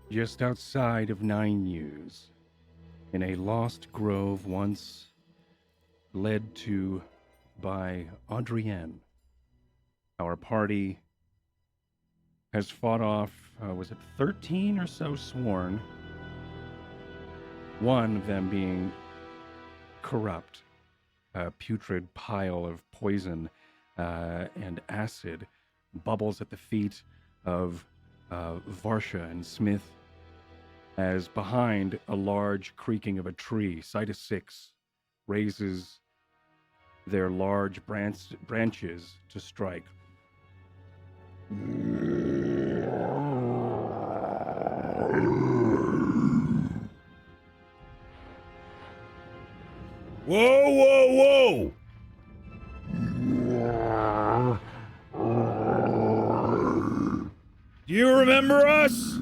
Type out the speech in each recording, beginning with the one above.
just outside of Nine Yews, in a lost grove once led to by Adrienne. Our party has fought off, was it 13 or so sworn? One of them being corrupt, a putrid pile of poison and acid bubbles at the feet of Varsha and Smith, as behind a large creaking of a tree, Sighta Six raises their large branches to strike. Whoa, whoa, whoa! Do you remember us?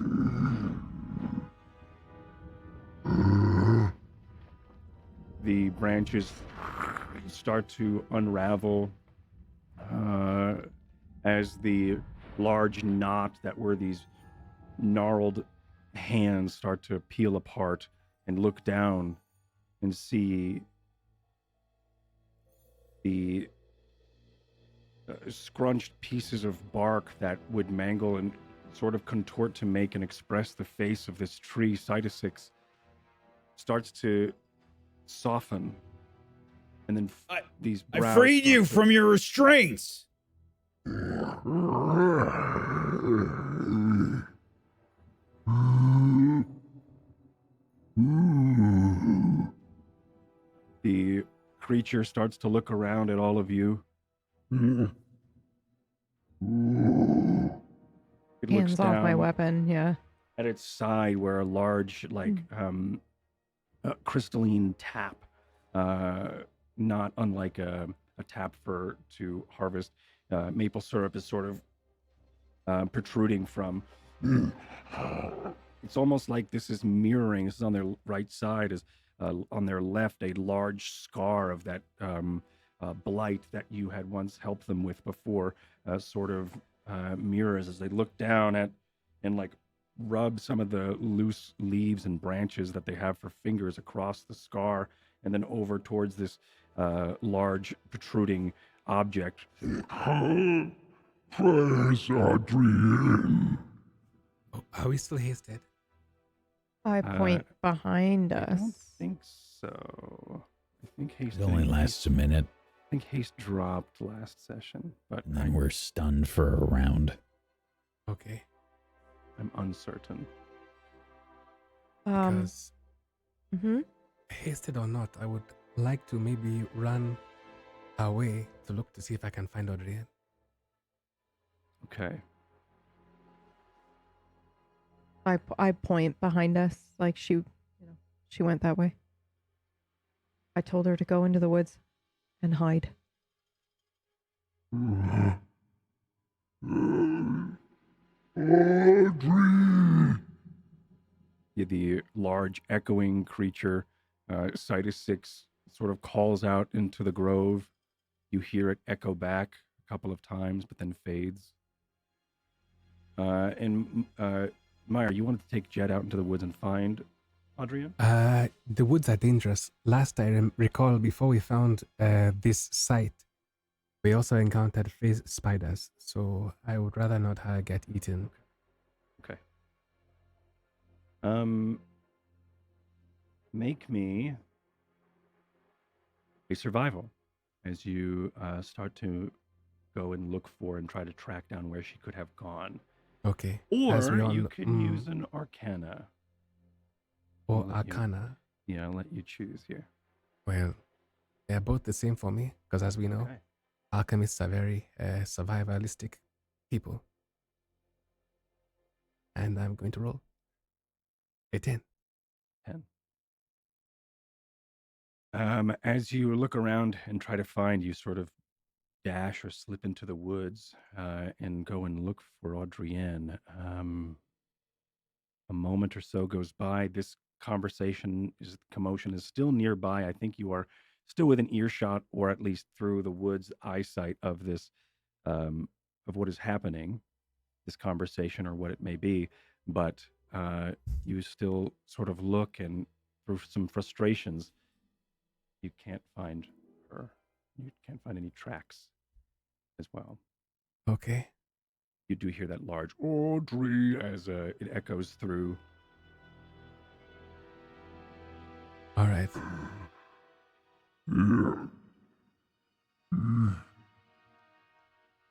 The branches start to unravel as the large knot that were these gnarled hands start to peel apart and look down and see the scrunched pieces of bark that would mangle and sort of contort to make and express the face of this tree. Sighta Six starts to soften, and then these brows I freed you from your restraints. The creature starts to look around at all of you. It looks Hands off my down weapon, yeah. at its side where a large, crystalline tap, not unlike a tap to harvest maple syrup, is sort of protruding from. It's almost like this is mirroring. This is on their right side, is on their left a large scar of that blight that you had once helped them with before, sort of mirrors as they look down at and rub some of the loose leaves and branches that they have for fingers across the scar, and then over towards this large protruding object. Praise Adrienne. Oh, are we still hasted? I point behind I us. don't think so. I think haste It only lasts a minute. I think haste dropped last session, but And then we're stunned for a round. Okay. I'm uncertain. Because Mm-hmm. hasted or not, I would like to maybe run away to look to see if I can find Adrienne. Okay. I point behind us, like she went that way. I told her to go into the woods and hide. Audrey! The large echoing creature, Sighta Six, sort of calls out into the grove. You hear it echo back a couple of times, but then fades. Meyer, you wanted to take Jed out into the woods and find Adrienne? The woods are dangerous. Last I recall, before we found this site, we also encountered phase spiders. So I would rather not get eaten. Okay. Make me a survival as you start to go and look for and try to track down where she could have gone. Okay. Or As we all you know- can use an Arcana. Or I'll let you- Arcana. Yeah, I'll let you choose here. Well, they're both the same for me, because as we know, Okay. alchemists are very survivalistic people. And I'm going to roll a 10. 10. As you look around and try to find, you sort of dash or slip into the woods and go and look for Adrienne. A moment or so goes by. This commotion is still nearby. I think you are still within earshot, or at least through the woods eyesight of this, of what is happening, this conversation or what it may be. But you still sort of look, and through some frustrations, you can't find her. You can't find any tracks as well. Okay. You do hear that large Audrey as it echoes through. All right. Yeah.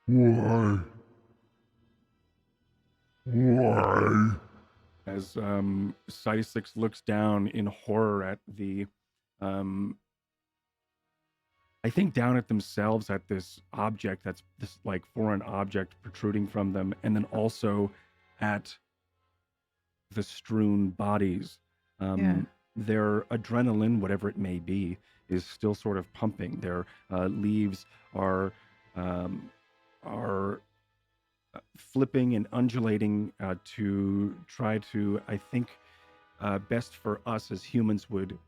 Why? Why? As Cytosix looks down in horror at the, I think down at themselves, at this object that's this like foreign object protruding from them, and then also at the strewn bodies. Their adrenaline, whatever it may be, is still sort of pumping. Their leaves are flipping and undulating to try to, I think, best for us as humans would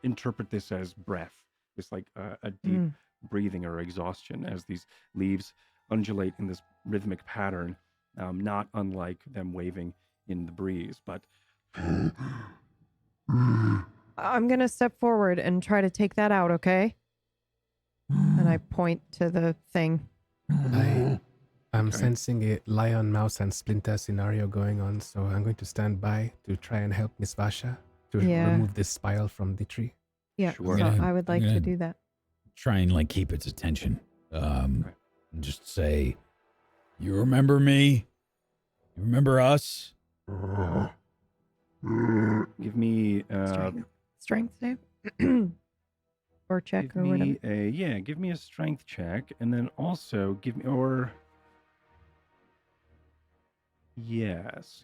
interpret this as breath. It's like a deep breathing or exhaustion as these leaves undulate in this rhythmic pattern, not unlike them waving in the breeze. But I'm going to step forward and try to take that out, okay? And I point to the thing. I'm Okay. sensing a lion, mouse, and splinter scenario going on, so I'm going to stand by to try and help Miss Vasha to Yeah. remove this spile from the tree. Yeah, Sure. so I'm I would like gonna- to do that. Try and like keep its attention. Okay. And just say, "You remember me? You remember us?" give me Strength save? Or check give or whatever. me give me a strength check, and then also give me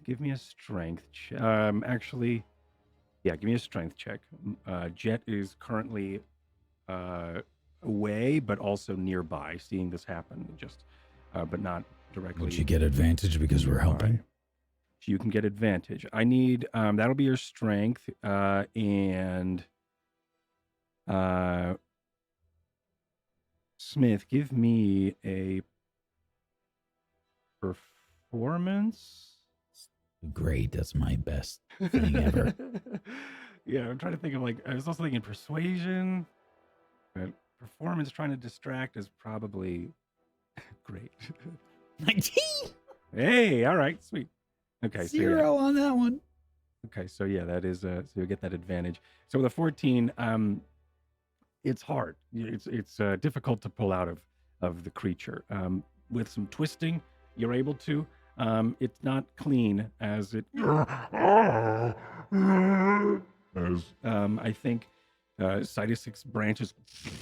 give me a strength check. Actually, yeah, give me a strength check. Jet is currently away, but also nearby, seeing this happen, but not directly. Would you get advantage because we're helping? nearby. You can get advantage. I need that'll be your strength, and Smith, give me a performance. Great, that's my best thing ever. Yeah, I'm trying to think of I was also thinking persuasion, but performance trying to distract is probably great. 19. Hey, all right, sweet. Okay, so yeah. 0 on that one. Okay, so yeah, that is so you'll get that advantage. So with a 14, it's hard. It's difficult to pull out of the creature. With some twisting, you're able to. It's not clean as it. As I think Cytosix branches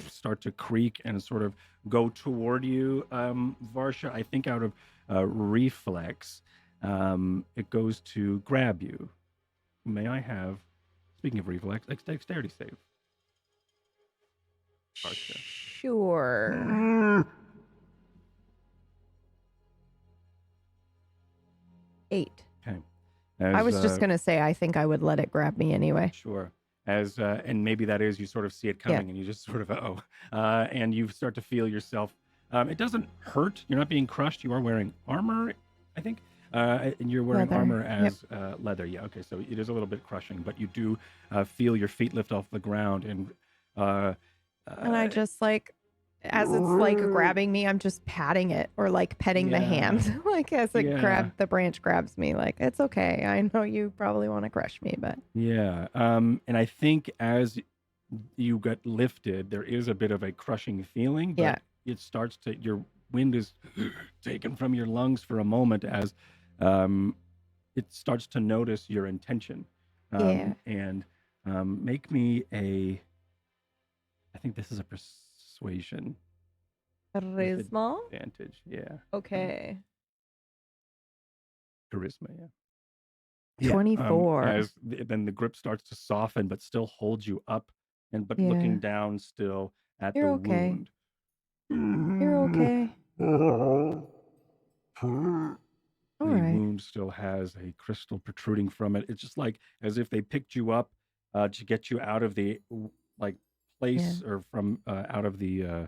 start to creak and sort of go toward you, Varsha. I think out of reflex, it goes to grab you. May I have, speaking of reflex, dexterity save? Varsha. Sure. 8. Okay. I was As, just going to say, I think I would let it grab me anyway. Sure. As and maybe that is you sort of see it Yeah. coming and you just sort of and you start to feel yourself. It doesn't hurt. You're not being crushed. You are wearing armor, I think, and you're wearing Leather. armor Yep. as leather. Yeah. Okay. So it is a little bit crushing, but you do feel your feet lift off the ground, and And I just as it's grabbing me, I'm just patting it or petting the Yeah. hand. As it Yeah. the branch grabs me, it's okay. I know you probably want to crush me, but Yeah. And I think as you get lifted, there is a bit of a crushing feeling, but Yeah. it starts to, your wind is taken from your lungs for a moment as it starts to notice your intention. Yeah. And make me I think this is a persuasion charisma. advantage. Yeah. Okay. Charisma. Yeah. 24. Then the grip starts to soften, but still holds you up, but Yeah. looking down still at You're the okay. wound. You're okay. All The right. wound still has a crystal protruding from it. It's just as if they picked you up to get you out of the place or from out of the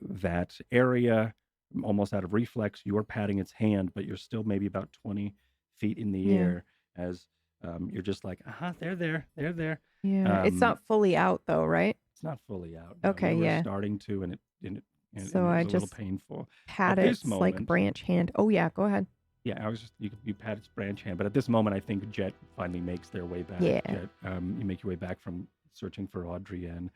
that area, almost out of reflex, you're patting its hand, but you're still maybe about 20 feet in the Yeah. air as you're just like, they're there, they're there. Yeah. It's Um, not fully out though, right? it's not fully out. No, Okay, you were yeah. starting to, and So it I was a little just painful. pat At this its like moment, branch hand. Oh yeah, go ahead. yeah, I was just you pat its branch hand, but at this moment, I think Jet finally makes their way back. Yeah. Jet, you make your way back from searching for Audrey, and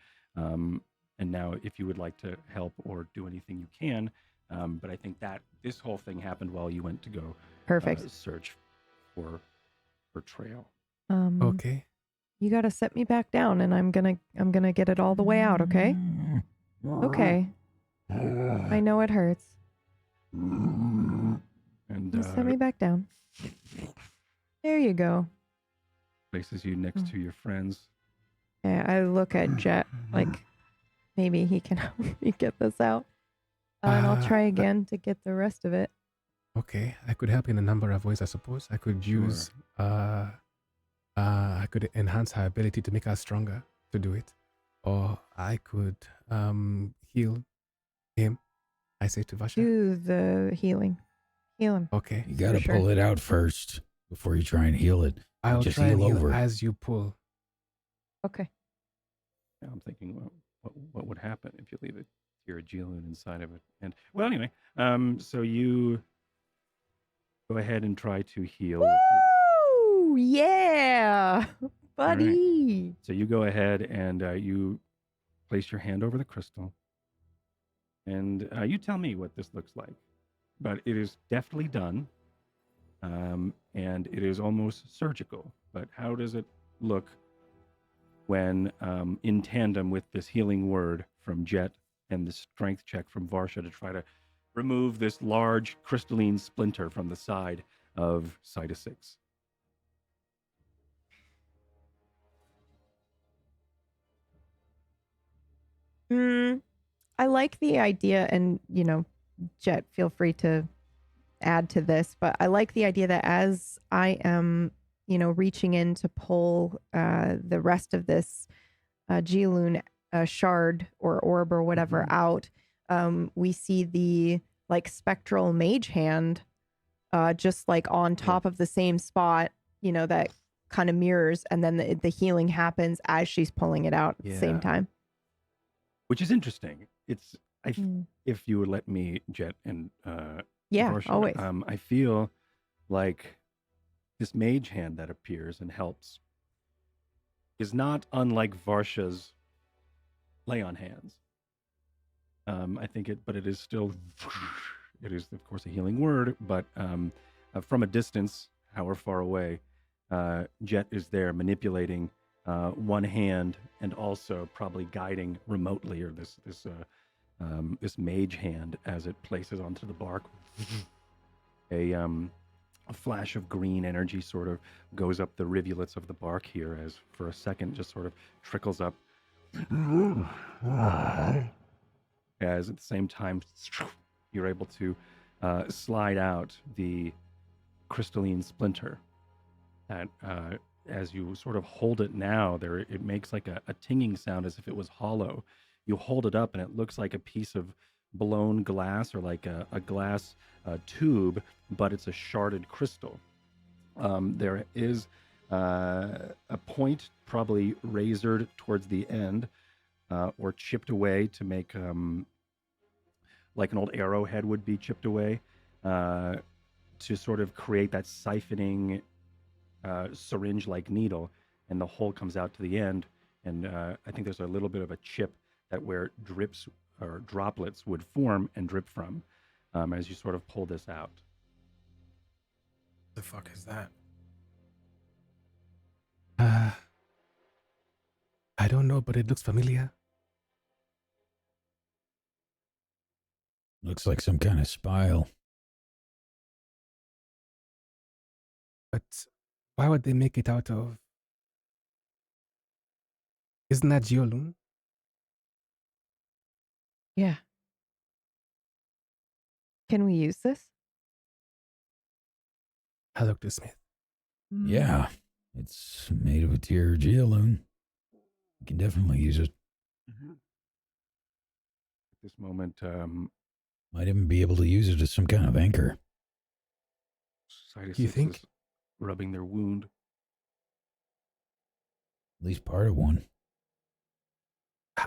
now if you would like to help or do anything, you can. But I think that this whole thing happened while you went to go Perfect. search for Trail. Okay. You gotta set me back down, and I'm gonna get it all the way out. Okay. Okay. I know it hurts. And Just set me back down. There you go. places you next to your friends. Yeah, I look at Jet like maybe he can help me get this out. And I'll try again to get the rest of it. Okay, I could help in a number of ways, I suppose. I could use, I could enhance her ability to make her stronger to do it, or I could heal him. I say to Vasha. Do the healing. Heal him. Okay, You got to sure. pull it out first before you try and heal it. I'll just try and heal heal over. as you pull. Okay. Now I'm thinking, what would happen if you leave it your Geoloon inside of it? And well, anyway, so you go ahead and try to heal. Woo! Yeah, buddy. So you go ahead and you place your hand over the crystal, and you tell me what this looks like. But it is deftly done, and it is almost surgical. But how does it look when in tandem with this healing word from Jet and the strength check from Varsha to try to remove this large crystalline splinter from the side of Sida 6? I like the idea, and Jet, feel free to add to this, but I like the idea that as I am, reaching in to pull the rest of this Geoloon shard or orb or whatever out, we see the like spectral mage hand just like on top of the same spot, that kind of mirrors, and then the healing happens as she's pulling it out at the same Yeah. time. Which is interesting. It's Mm. if you would let me, Jet and Yeah, Varsha, always. I feel like this mage hand that appears and helps is not unlike Varsha's lay on hands. I think but it is still, it is of course a healing word, but from a distance, however far away, Jet is there manipulating one hand and also probably guiding remotely, or this mage hand as it places onto the bark. A flash of green energy sort of goes up the rivulets of the bark here, as for a second just sort of trickles up, as at the same time you're able to slide out the crystalline splinter that as you sort of hold it now, it makes like a tinging sound as if it was hollow. You hold it up and it looks like a piece of blown glass, or like a glass tube, but it's a sharded crystal. There is a point, probably razored towards the end, or chipped away to make like an old arrowhead would be chipped away, to sort of create that siphoning syringe-like needle, and the hole comes out to the end. And I think there's a little bit of a chip that where drips or droplets would form and drip from, as you sort of pull this out. The fuck is that? I don't know, but it looks familiar. Looks like some kind of spile. But why would they make it out of? Isn't that Geoloon? Yeah. Can we use this? I looked to Smith. Yeah, it's made of a tier Geoloon. You can definitely use it. At this moment, Might even be able to use it as some kind of anchor. You Cytosix think? is rubbing their wound. At least part of one.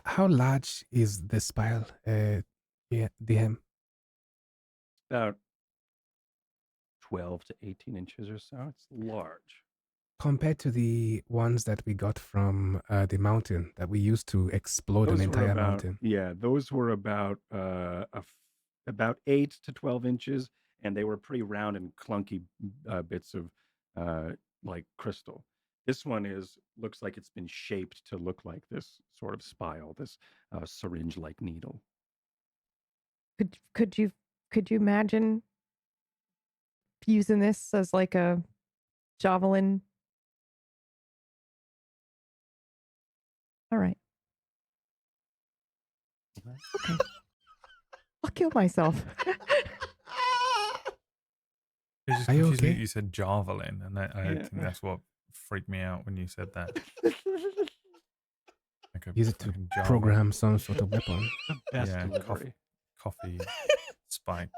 How large is the spile, DM? About 12 to 18 inches or so. It's large. Compared to the ones that we got from the mountain that we used to explode an Those were entire about mountain. those were about 8 to 12 inches, and they were pretty round and clunky bits of like crystal. This one looks like it's been shaped to look like this sort of spile, this syringe-like needle. Could you imagine using this as like a javelin? All right. Okay. I'll kill myself. It's just Are you confusing okay? that you said javelin, and I Yeah. think that's what freaked me out when you said that. Like a Use it to fucking javelin. program some sort of weapon. The best Yeah, delivery. coffee spike.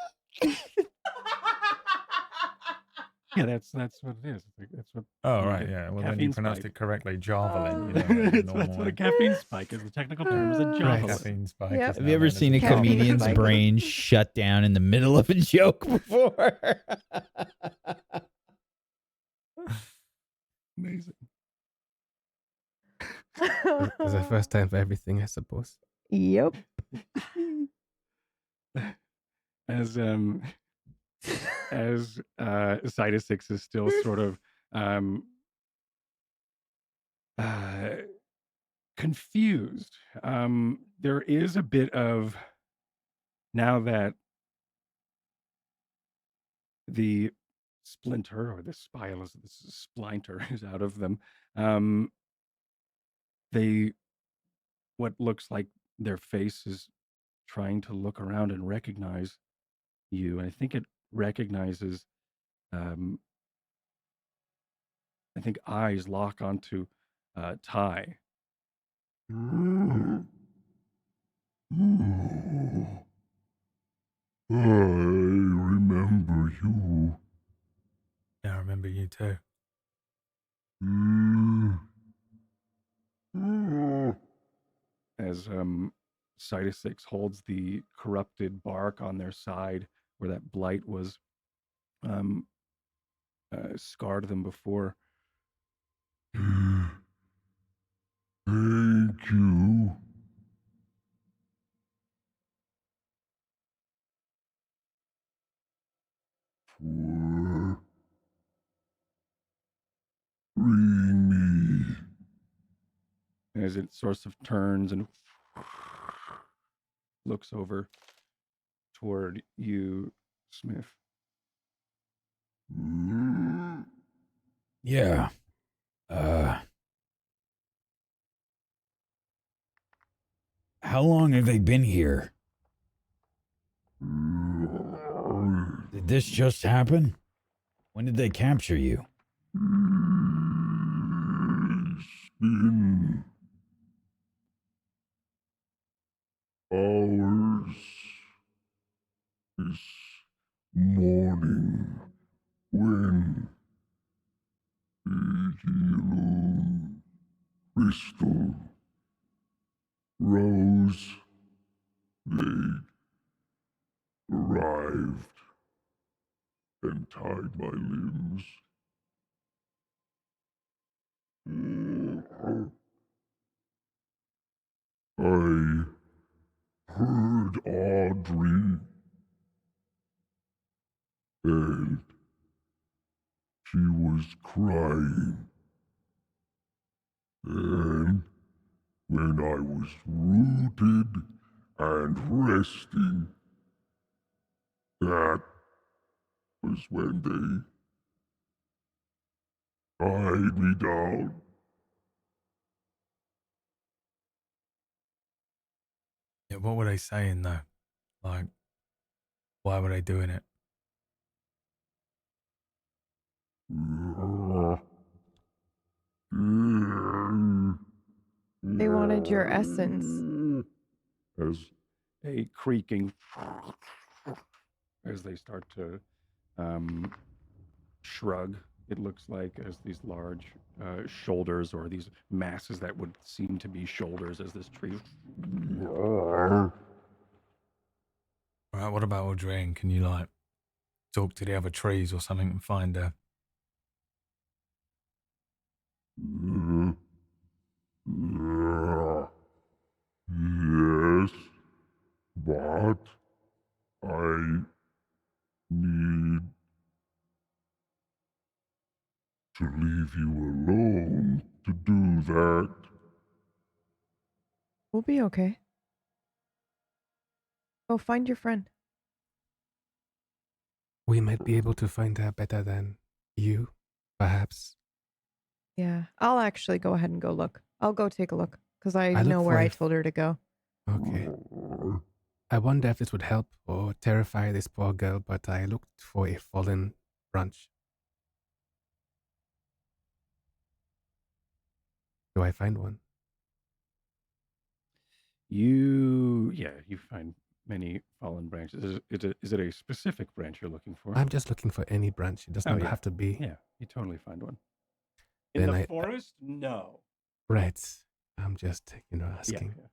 Yeah, that's what it is. That's what. Oh, you know, right, the yeah. Well, then caffeine you pronounced spike. it correctly, javelin. You know, like the that's normal what a way. caffeine spike is. The technical term is a Right. javelin. Caffeine spike. Yep. is Have now you ever known as seen a Caffeine comedian's spike. brain shut down in the middle of a joke before? Amazing. It's the first time for everything, I suppose. Yep. As Cytosix is still sort of confused. There is a bit of, now that the splinter or the splinter is out of them, what looks like their face is trying to look around and recognize you. And I think it recognizes, I think eyes lock onto Ty. I remember you. Yeah, I remember you too. As Cytosix holds the corrupted bark on their side where that blight was scarred them before. Thank you. For freeing me. As it sort of turns and looks over toward you, Smith. Yeah. How long have they been here? Did this just happen? When did they capture you? It's been hours this morning when the Elon crystal rose. They arrived and tied my limbs. I heard Audrey, and she was crying. And when I was rooted and resting, that was when they tied me down. Yeah, what were they saying though? Like, why were they doing it? They wanted your essence. As a creaking as they start to um, shrug. It looks like as these large shoulders or these masses that would seem to be shoulders as this tree. Arr. All right, what about Audrey? Can you like talk to the other trees or something and find her? Uh, yes, but I need to leave you alone to do that. We'll be okay. Go find your friend. We might be able to find her better than you, perhaps. Yeah, I'll actually go ahead and go look. I'll go take a look because I I look know where for I a- told her to go. Okay. I wonder if this would help or terrify this poor girl, but I looked for a fallen branch. Do I find one? You find many fallen branches. Is it a specific branch you're looking for? I'm just looking for any branch. It does Oh, not yeah. have to be. Yeah, you totally find one. In the forest? No. Right. I'm just, Yeah, asking. yeah.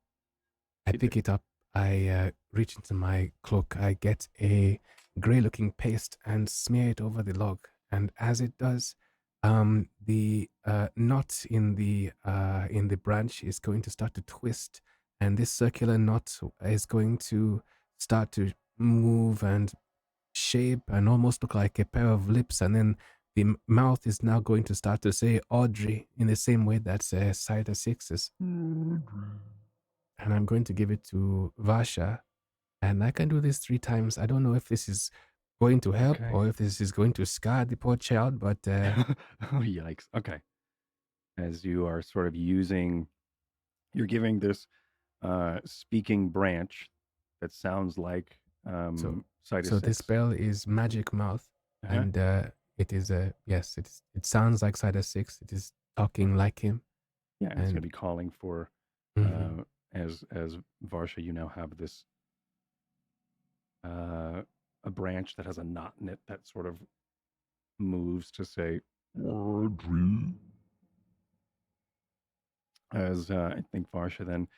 I You pick it up. I reach into my cloak. I get a gray-looking paste and smear it over the log. And as it does, the knot in the branch is going to start to twist, and this circular knot is going to start to move and shape and almost look like a pair of lips. And then the mouth is now going to start to say Audrey in the same way that Cider 6 is. And I'm going to give it to Vasha. And I can do this 3 times. I don't know if this is going to help Okay. or if this is going to scar the poor child, but Oh, yikes. Okay. As you are sort of you're giving this speaking branch that sounds like Citus so this 6. spell is Magic Mouth. Uh-huh. And it is yes, it sounds like Cider 6. It is talking like him. Yeah, it's going to and- be calling for Mhm. as Varsha, you now have this a branch that has a knot in it that sort of moves to say Audrey. as I think Varsha then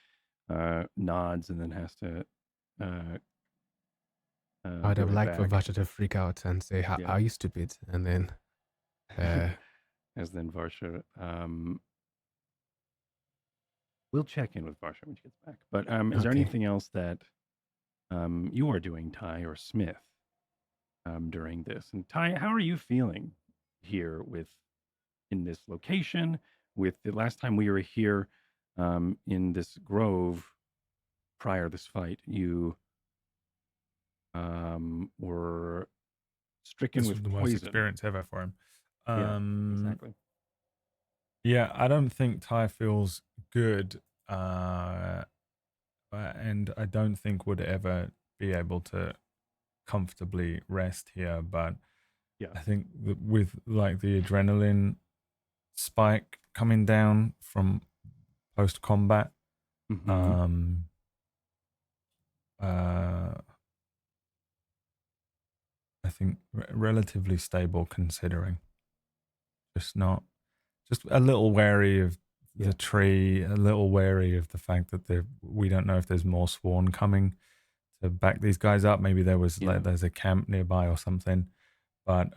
nods and then has to I'd have give it liked for back. Vasha to freak out and say, Yeah. are you stupid? And then As then Varsha we'll check in with Varsha when she gets back. But is there Okay. anything else that you are doing, Ty or Smith, during this? And Ty, how are you feeling here in this location? With the last time we were here in this grove prior to this fight, you were stricken This with was the worst poison. experience ever for him. Yeah, exactly. Yeah, I don't think Ty feels good, and I don't think would ever be able to comfortably rest here. But Yeah. I think that with like the adrenaline spike coming down from post combat, Mhm. I think relatively stable considering. Just a little wary of Yeah. the tree, a little wary of the fact that we don't know if there's more sworn coming to back these guys up. Maybe there's a camp nearby or something. But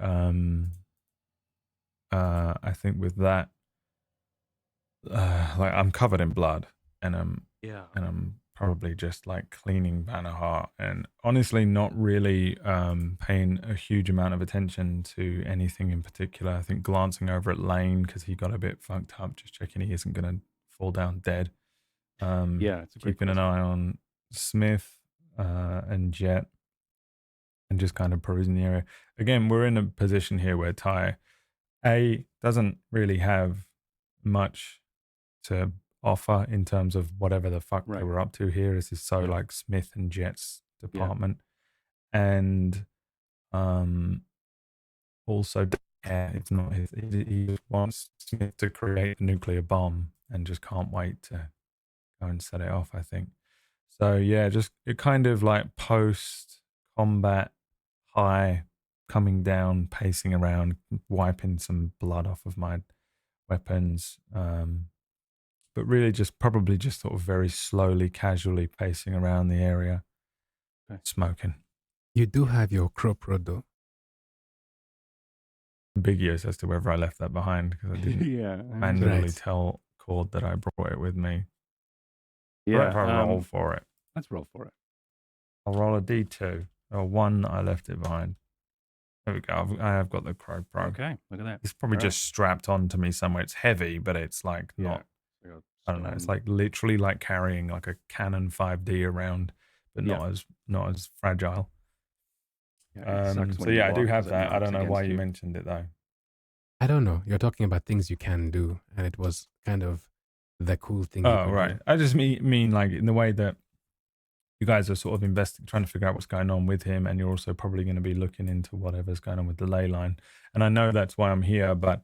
I think with that, like I'm covered in blood, and I'm probably just like cleaning Bannerheart, and honestly not really paying a huge amount of attention to anything in particular. I think glancing over at Lane because he got a bit fucked up, just checking he isn't going to fall down dead. Yeah, it's a great Keeping an eye on Smith and Jet, and just kind of perusing the area. Again, we're in a position here where Ty doesn't really have much to offer in terms of whatever the fuck they Right. were up to here. This is so Yeah. like Smith and Jet's department. And also it's not his, he wants Smith to create a nuclear bomb and just can't wait to go and set it off, I think. So yeah, just it kind of like post combat high, coming down, pacing around, wiping some blood off of my weapons. But really probably just sort of very slowly, casually pacing around the area, smoking. You do have your crop rod though. Ambiguous as to whether I left that behind because I didn't Yeah. manually Right. tell Cord that I brought it with me. Yeah. If I roll for it, let's roll for it. I'll roll a D2. Or 1, I left it behind. There we go. I have got the Crow Pro. Okay. Look at that. It's probably All just strapped onto me somewhere. It's heavy, but it's like Yeah. not. Like I don't know. It's stone. like literally like carrying like a Canon 5D around, but not as fragile. Yeah, it sucks So when you yeah, I do walk have 'cause it that. I don't knocks know why against you mentioned it though. I don't know. You're talking about things you can do, and it was kind of the cool thing. you Oh could right. do. I just mean like in the way that you guys are sort of trying to figure out what's going on with him, and you're also probably going to be looking into whatever's going on with the ley line. And I know that's why I'm here, but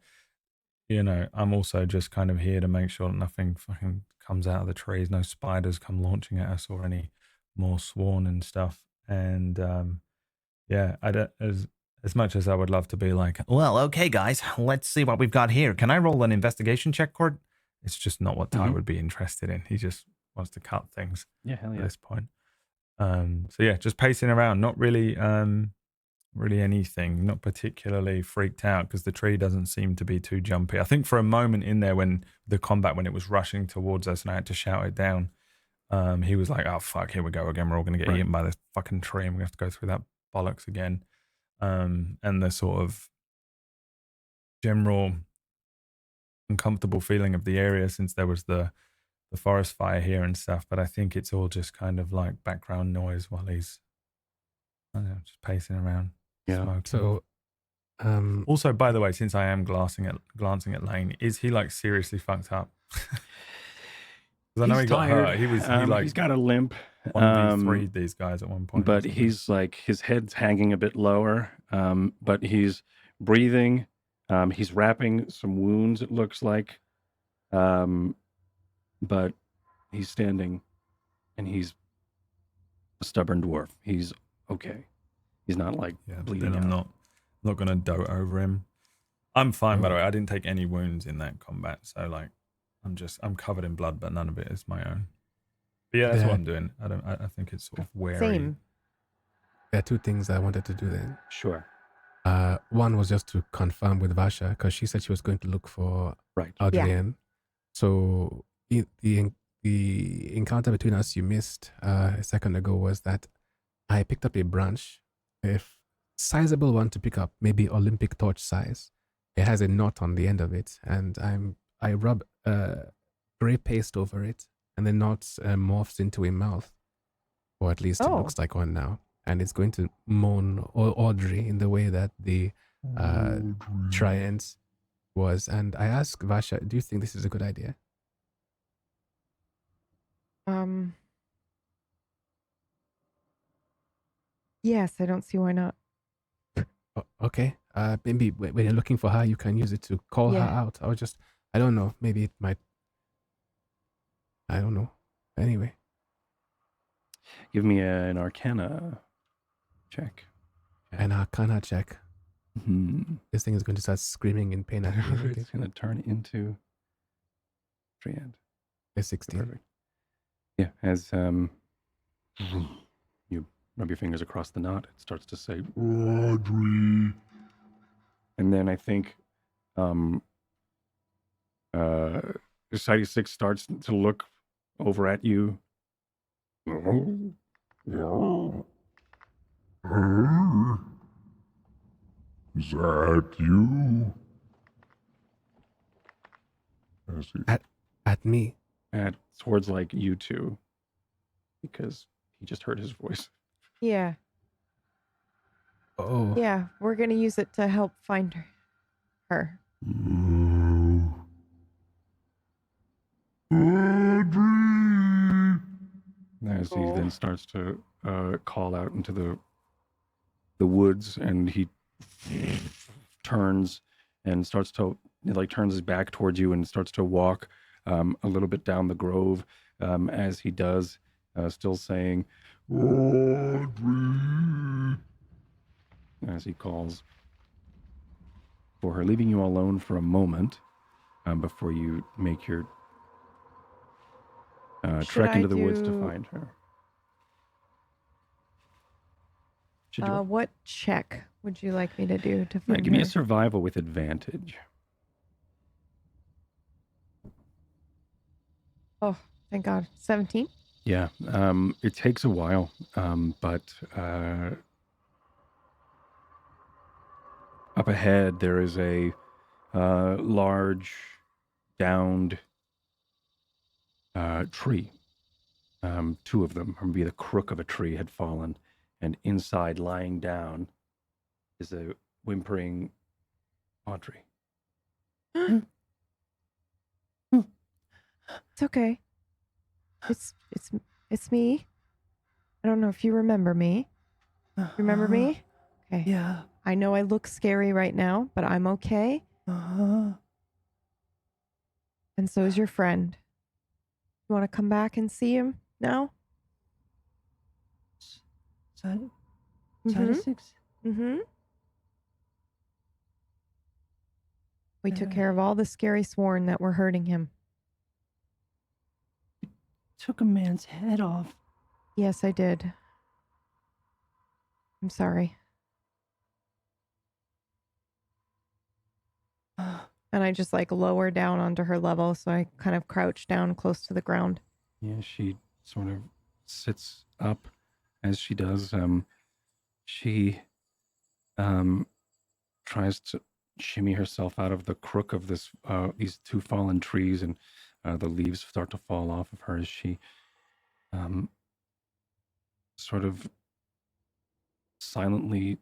I'm also just kind of here to make sure that nothing fucking comes out of the trees, no spiders come launching at us or any more swarm and stuff. And yeah, I don't as much as I would love to be like, well, okay, guys, let's see what we've got here. Can I roll an investigation check, Cord? It's just not what Ty would be interested in. He just wants to cut things Yeah, hell at yeah. this point. So yeah, just pacing around, not really really anything, not particularly freaked out because the tree doesn't seem to be too jumpy. I think for a moment in there when it was rushing towards us and I had to shout it down, he was like, oh fuck, here we go again, we're all going to get eaten by this fucking tree and we're going to have to go through that bollocks again. And the sort of general uncomfortable feeling of the area since there was the forest fire here and stuff, but I think it's all just kind of like background noise while he's, I don't know, just pacing around, smoking. So, Also, by the way, since I am glancing at Lane, is he like seriously fucked up? Because I know He's he got tired. hurt. He's got a limp. 1v3 these guys at one point. But he's like, his head's hanging a bit lower. But he's breathing. He's wrapping some wounds, it looks like. But he's standing and he's a stubborn dwarf. He's okay. He's not like but bleeding then I'm out. not gonna dote over him. I'm fine, by the way. I didn't take any wounds in that combat, so like I'm covered in blood, but none of it is my own. But yeah, that's what I'm doing. I think it's sort of wary. Same. there are two things I wanted to do then. Sure. One was just to confirm with Vasha because she said she was going to look for Right. Adrienne. So the encounter between us you missed a second ago was that I picked up a branch, a sizable one to pick up, maybe Olympic torch size. It has a knot on the end of it, and I rub gray paste over it, and the knot morphs into a mouth, or at least it Oh. looks like one now. And it's going to moan Audrey in the way that the Trients was. And I asked Vasha, do you think this is a good idea? Yes, I don't see why not. Okay. Maybe when you're looking for her, you can use it to call her Yeah. out. Or just, I don't know. Maybe it might. I don't know. Anyway, Give me an Arcana check. an Arcana check. Hmm. This thing is going to start screaming in pain at me. It's going to turn into Triand. A 16. Perfect. Yeah, as you rub your fingers across the knot, it starts to say, Audrey. and then I think Society 6 starts to look over at you. Her? Is that you? As he At me. And towards like you two, because he just heard his voice. Yeah. Oh. Yeah. We're going to use it to help find her. Audrey. As he then starts to call out into the woods, and he turns and starts to turns his back towards you and starts to walk a little bit down the grove. As he does, still saying, Audrey. as he calls for her, leaving you alone for a moment before you make your Should trek I into the woods to do find her. Should you? what check would you like me to do to Yeah, find give me a her? survival with advantage. Oh, thank God. 17? Yeah, it takes a while, but up ahead there is a large downed tree. Two of them, or maybe the crook of a tree, had fallen, and inside, lying down, is a whimpering Audrey. It's okay. It's me. I don't know if you remember me. Remember me? Okay. Yeah. I know I look scary right now, but I'm okay. Uh-huh. And so is your friend. You want to come back and see him now? Side Mhm. 6? Mm-hmm. We took care of all the scary sworn that were hurting him. Took a man's head off. Yes, I did. I'm sorry. And I just like lower down onto her level, so I kind of crouch down close to the ground. Yeah, she sort of sits up as she does. She tries to shimmy herself out of the crook of these two fallen trees, and the leaves start to fall off of her as she sort of silently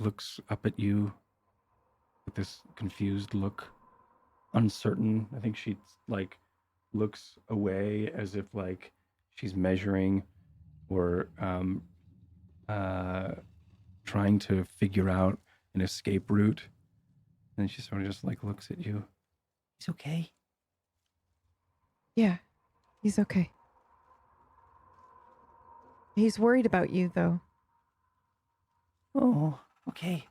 looks up at you with this confused look, uncertain. I think she like looks away as if like she's measuring or trying to figure out an escape route. And she sort of just like looks at you. He's okay. Yeah, he's okay. He's worried about you, though. Oh, okay.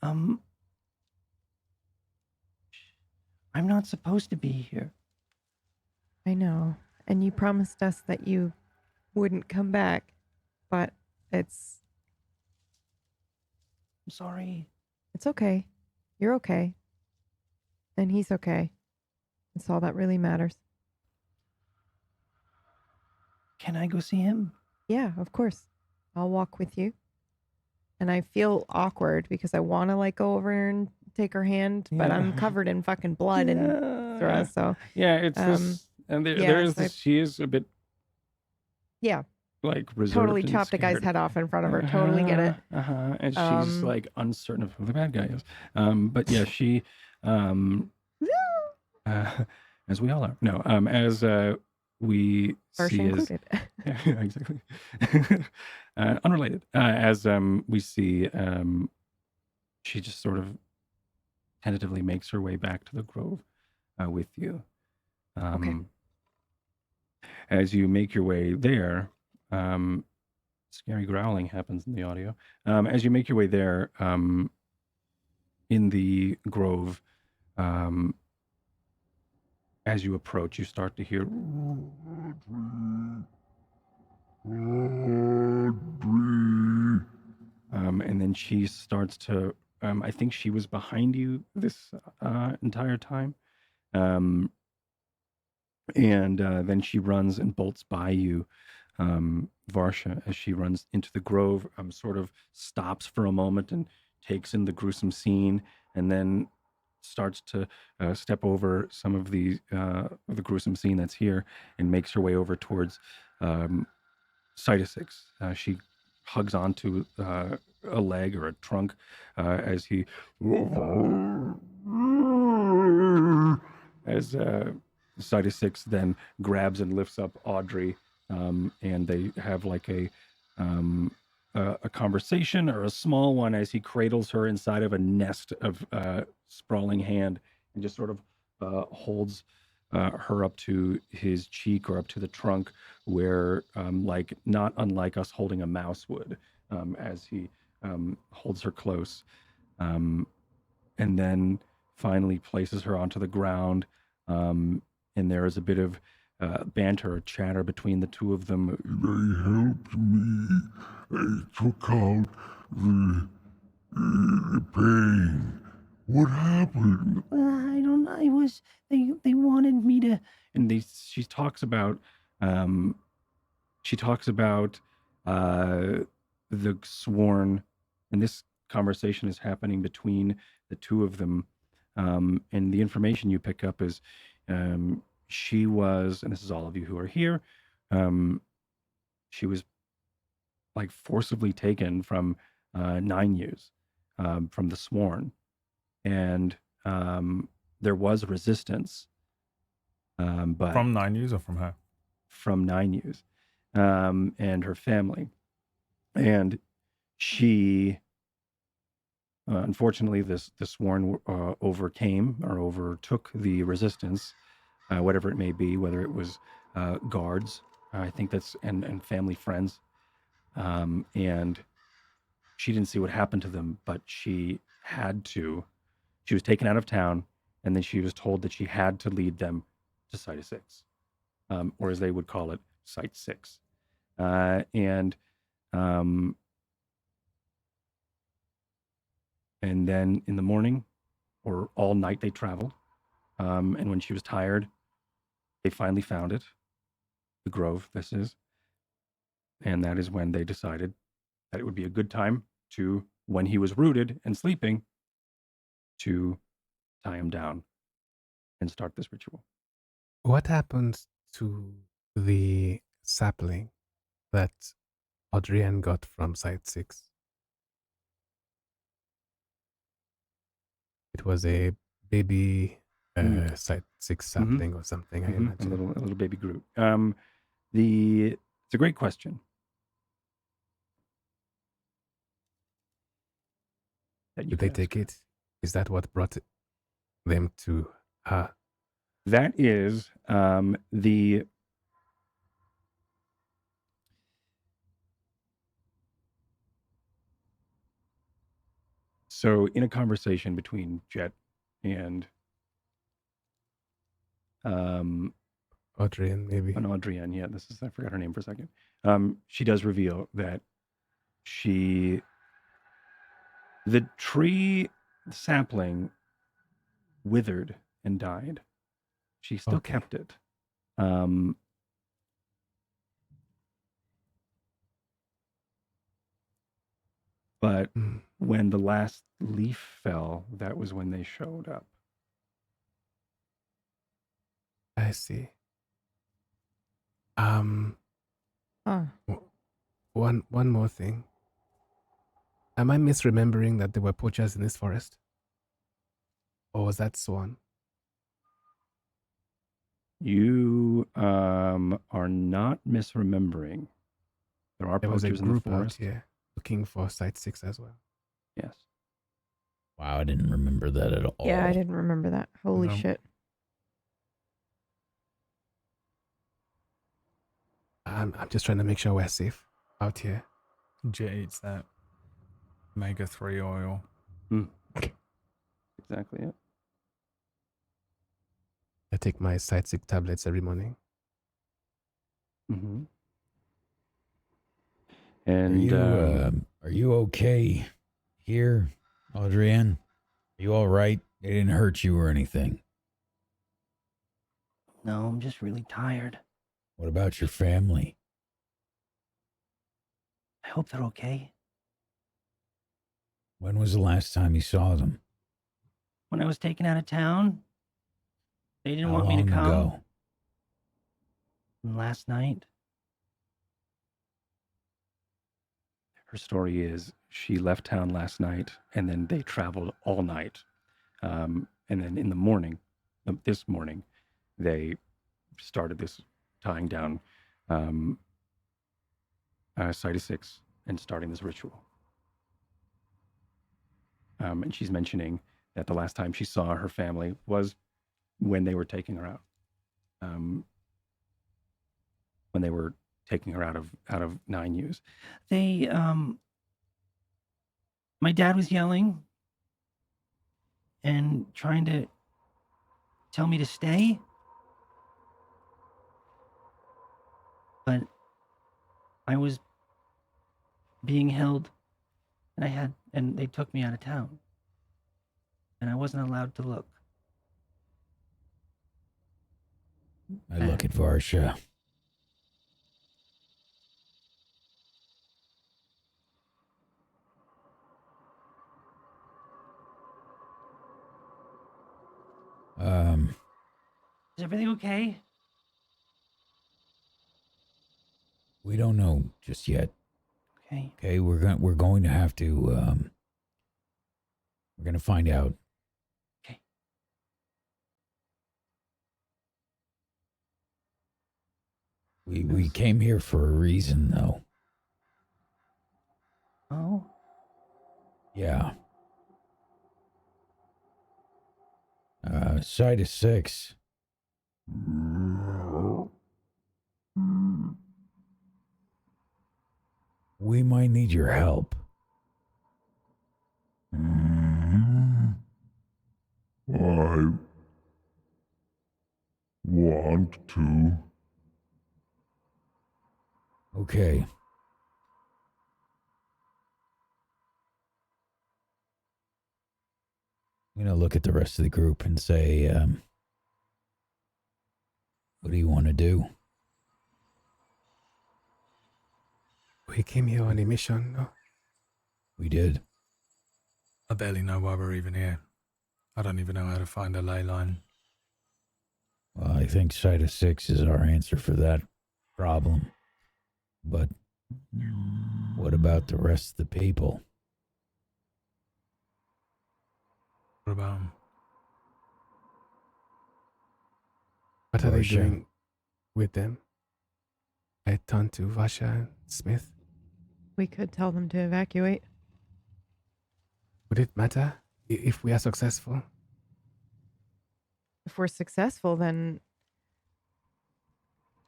I'm not supposed to be here. I know. And you promised us that you wouldn't come back, but I'm sorry. it's okay. You're okay. And he's okay. That's all that really matters. Can I go see him? Yeah, of course. I'll walk with you. And I feel awkward because I want to like go over and take her hand, but I'm Yeah. covered in fucking blood and Yeah. so Yeah, it's this, and there is so I- this. She is a bit yeah, like reserved. totally and chopped a guy's scared. head off in front of her. Totally get it. And she's like uncertain of who the bad guy is. But yeah, she, as we all are. No, as we First see as included. yeah, exactly. Unrelated. As we see, she just sort of tentatively makes her way back to the grove with you. Okay. As you make your way there, scary growling happens in the audio. As you make your way there, in the grove, as you approach, you start to hear Audrey. and then she starts to I think she was behind you this entire time, and then she runs and bolts by you, Varsha, as she runs into the grove, sort of stops for a moment and takes in the gruesome scene, and then starts to step over some of the gruesome scene that's here, and makes her way over towards Cytosix. She hugs onto a leg or a trunk as he as Cytosix then grabs and lifts up Audrey, and they have like a conversation, or a small one, as he cradles her inside of a nest of sprawling hand and just sort of holds her up to his cheek or up to the trunk, where like not unlike us holding a mouse would, as he holds her close, and then finally places her onto the ground. And there is a bit of banter or chatter between the two of them. They helped me. They took out the pain. What happened? I don't know. It was they wanted me to, and she talks about um, the sworn, and this conversation is happening between the two of them. And the information you pick up is she was, and this is all of you who are here, she was like forcibly taken from Nine Years, from the Sworn, and there was resistance, but From 9 years or from her? from Nine Years, and her family, and she unfortunately the Sworn overcame or overtook the resistance, whatever it may be, whether it was guards, I think that's and family friends, and she didn't see what happened to them, but she had to. She was taken out of town, and then she was told that she had to lead them to Site 6, or as they would call it, Site 6. And then in the morning, or all night, they traveled. And when she was tired, they finally found it, the grove, this is. And that is when they decided that it would be a good time to, when he was rooted and sleeping, to tie him down and start this ritual. What happened to the sapling that Adrienne got from Site 6? It was a baby Site 6 sapling or something, I A imagine. little baby Groot. It's a great question. That you Did they could take ask. it? Is that what brought them to her? That is the so in a conversation between Jet and Adrienne, maybe. an Adrienne, yeah, this is I forgot her name for a second. She does reveal that the tree sapling withered and died. She still Okay. kept it. Um, but Mm, when the last leaf fell, that was when they showed up. I see. Huh. One more thing. Am I misremembering that there were poachers in this forest? Or was that Swan? You are not misremembering. There are There was a poachers in the group out forest. here looking for Site 6 as well. Yes. Wow, I didn't remember that at all. Yeah, I didn't remember that. Holy No. shit. I'm just trying to make sure we're safe out here. Jet eats that omega-3 oil. Exactly it. I take my Site 6 tablets every morning. Mm-hmm. Are And you okay here, Adrienne? Are you all right? They didn't hurt you or anything. no, I'm just really tired. What about your family? I hope they're okay. When was the last time you saw them? When I was taken out of town, they didn't How want me to long come. ago? Last night. Her story is she left town last night, and then they traveled all night. And then in the morning, this morning, they started this tying down Site 6 and starting this ritual. And she's mentioning that the last time she saw her family was when they were taking her out. When they were taking her out of Nine Years, they My dad was yelling and trying to tell me to stay. But I was being held, and they took me out of town. And I wasn't allowed to look. I look at Varsha. Is everything okay? We don't know just yet. Okay. Okay, we're going to have to we're going to find out. Okay. We came here for a reason though. Oh? Yeah. Side of 6. We might need your help. I want to. Okay. I'm going to look at the rest of the group and say, what do you want to do? We came here on a mission, no? We did. I barely know why we're even here. I don't even know how to find a ley line. Well, I think Side of 6 is our answer for that problem. But what about the rest of the people? What about 'em? What are they Varsha. doing with them? I turned to Varsha and Smith. We could tell them to evacuate. Would it matter if we are successful? If we're successful, then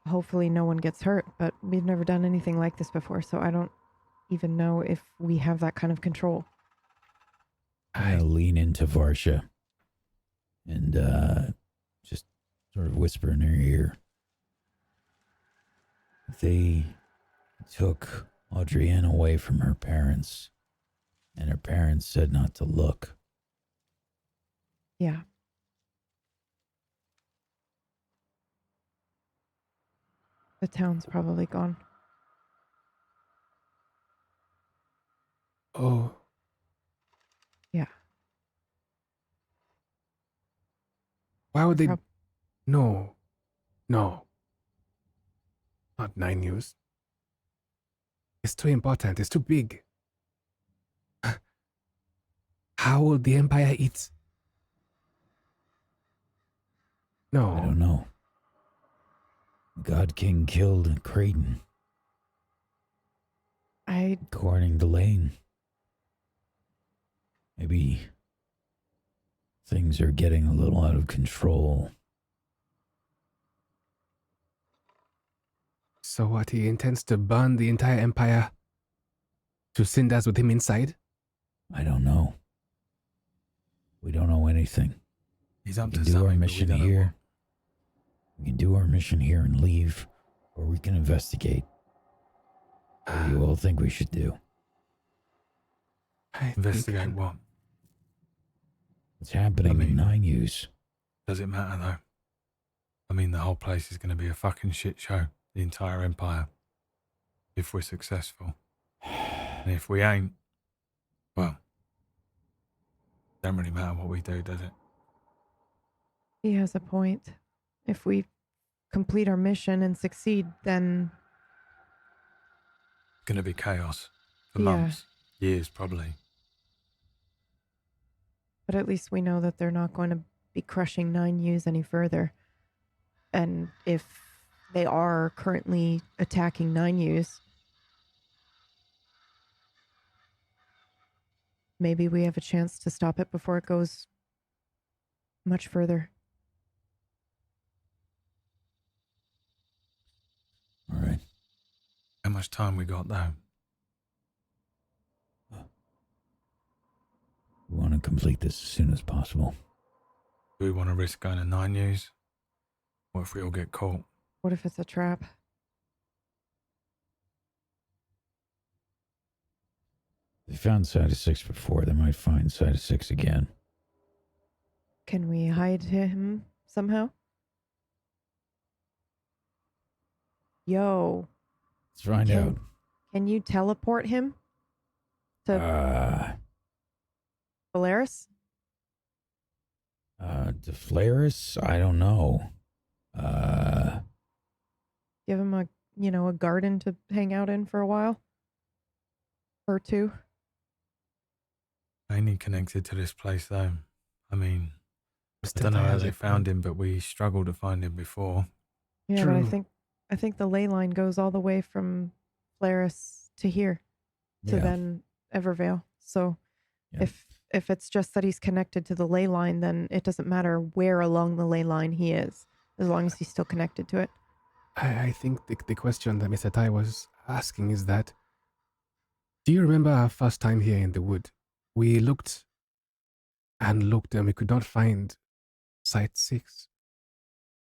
hopefully no one gets hurt. But we've never done anything like this before, so I don't even know if we have that kind of control. I'm going to lean into Varsha and just sort of whisper in her ear. They took Audrienne away from her parents, and her parents said not to look. Yeah. The town's probably gone. Oh, Yeah. why would they? Prob- No. Not 9 News. It's too important. It's too big. How will the Empire eat? No. I don't know. God King killed Creighton, according to Lane. Maybe things are getting a little out of control. So what, he intends to burn the entire Empire to cinders with him inside? I don't know. We don't know anything. He's up We to can do our something, but we mission don't know here. We can do our mission here and leave, or we can investigate. What do you all think we should do? I Investigate think, what? What's happening mean- in 9U's? Does it matter though? I mean, the whole place is going to be a fucking shit show. The entire Empire. If we're successful. And if we ain't, well, don't really matter what we do, does it? He has a point. If we complete our mission and succeed, then It's going to be chaos. For Yeah. months. Years, probably. but at least we know that they're not going to be crushing 9U's any further. And if they are currently attacking 9U's, maybe we have a chance to stop it before it goes much further. All right. How much time we got though? We want to complete this as soon as possible. Do we want to risk going to 9 News? What if we all get caught? What if it's a trap? They found Side of 6 before. They might find Side of 6 again. Can we hide him somehow? Yo, Let's find out. can you teleport him to Polaris? To Flaris? I don't know. Give him a garden to hang out in for a while? Or two? Mainly connected to this place, though. I mean, I Mr. don't know how Tyler, they found him, but we struggled to find him before. Yeah, but True. I think the ley line goes all the way from Flaris to here, to Yeah. then Evervale. So Yeah. if it's just that he's connected to the ley line, then it doesn't matter where along the ley line he is, as long as he's still connected to it. I think the question that Mr. Tai was asking is that, do you remember our first time here in the wood? We looked and looked and we could not find Site 6.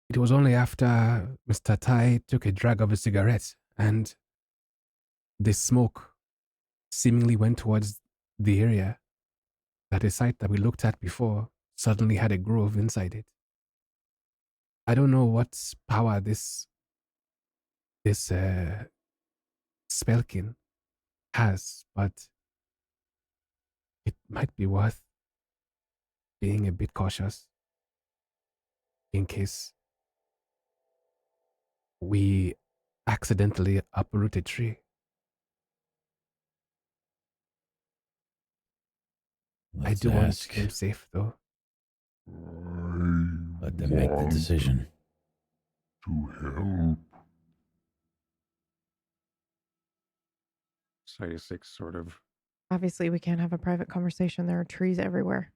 It was only after Mr. Tai took a drag of a cigarette and the smoke seemingly went towards the area that a site that we looked at before suddenly had a grove inside it. I don't know what power this Spelkin has, but it might be worth being a bit cautious in case we accidentally uproot a tree. I Let's do want ask. them safe, though. Let them make the decision. To help. Side of 6 sort of Obviously, we can't have a private conversation. There are trees everywhere.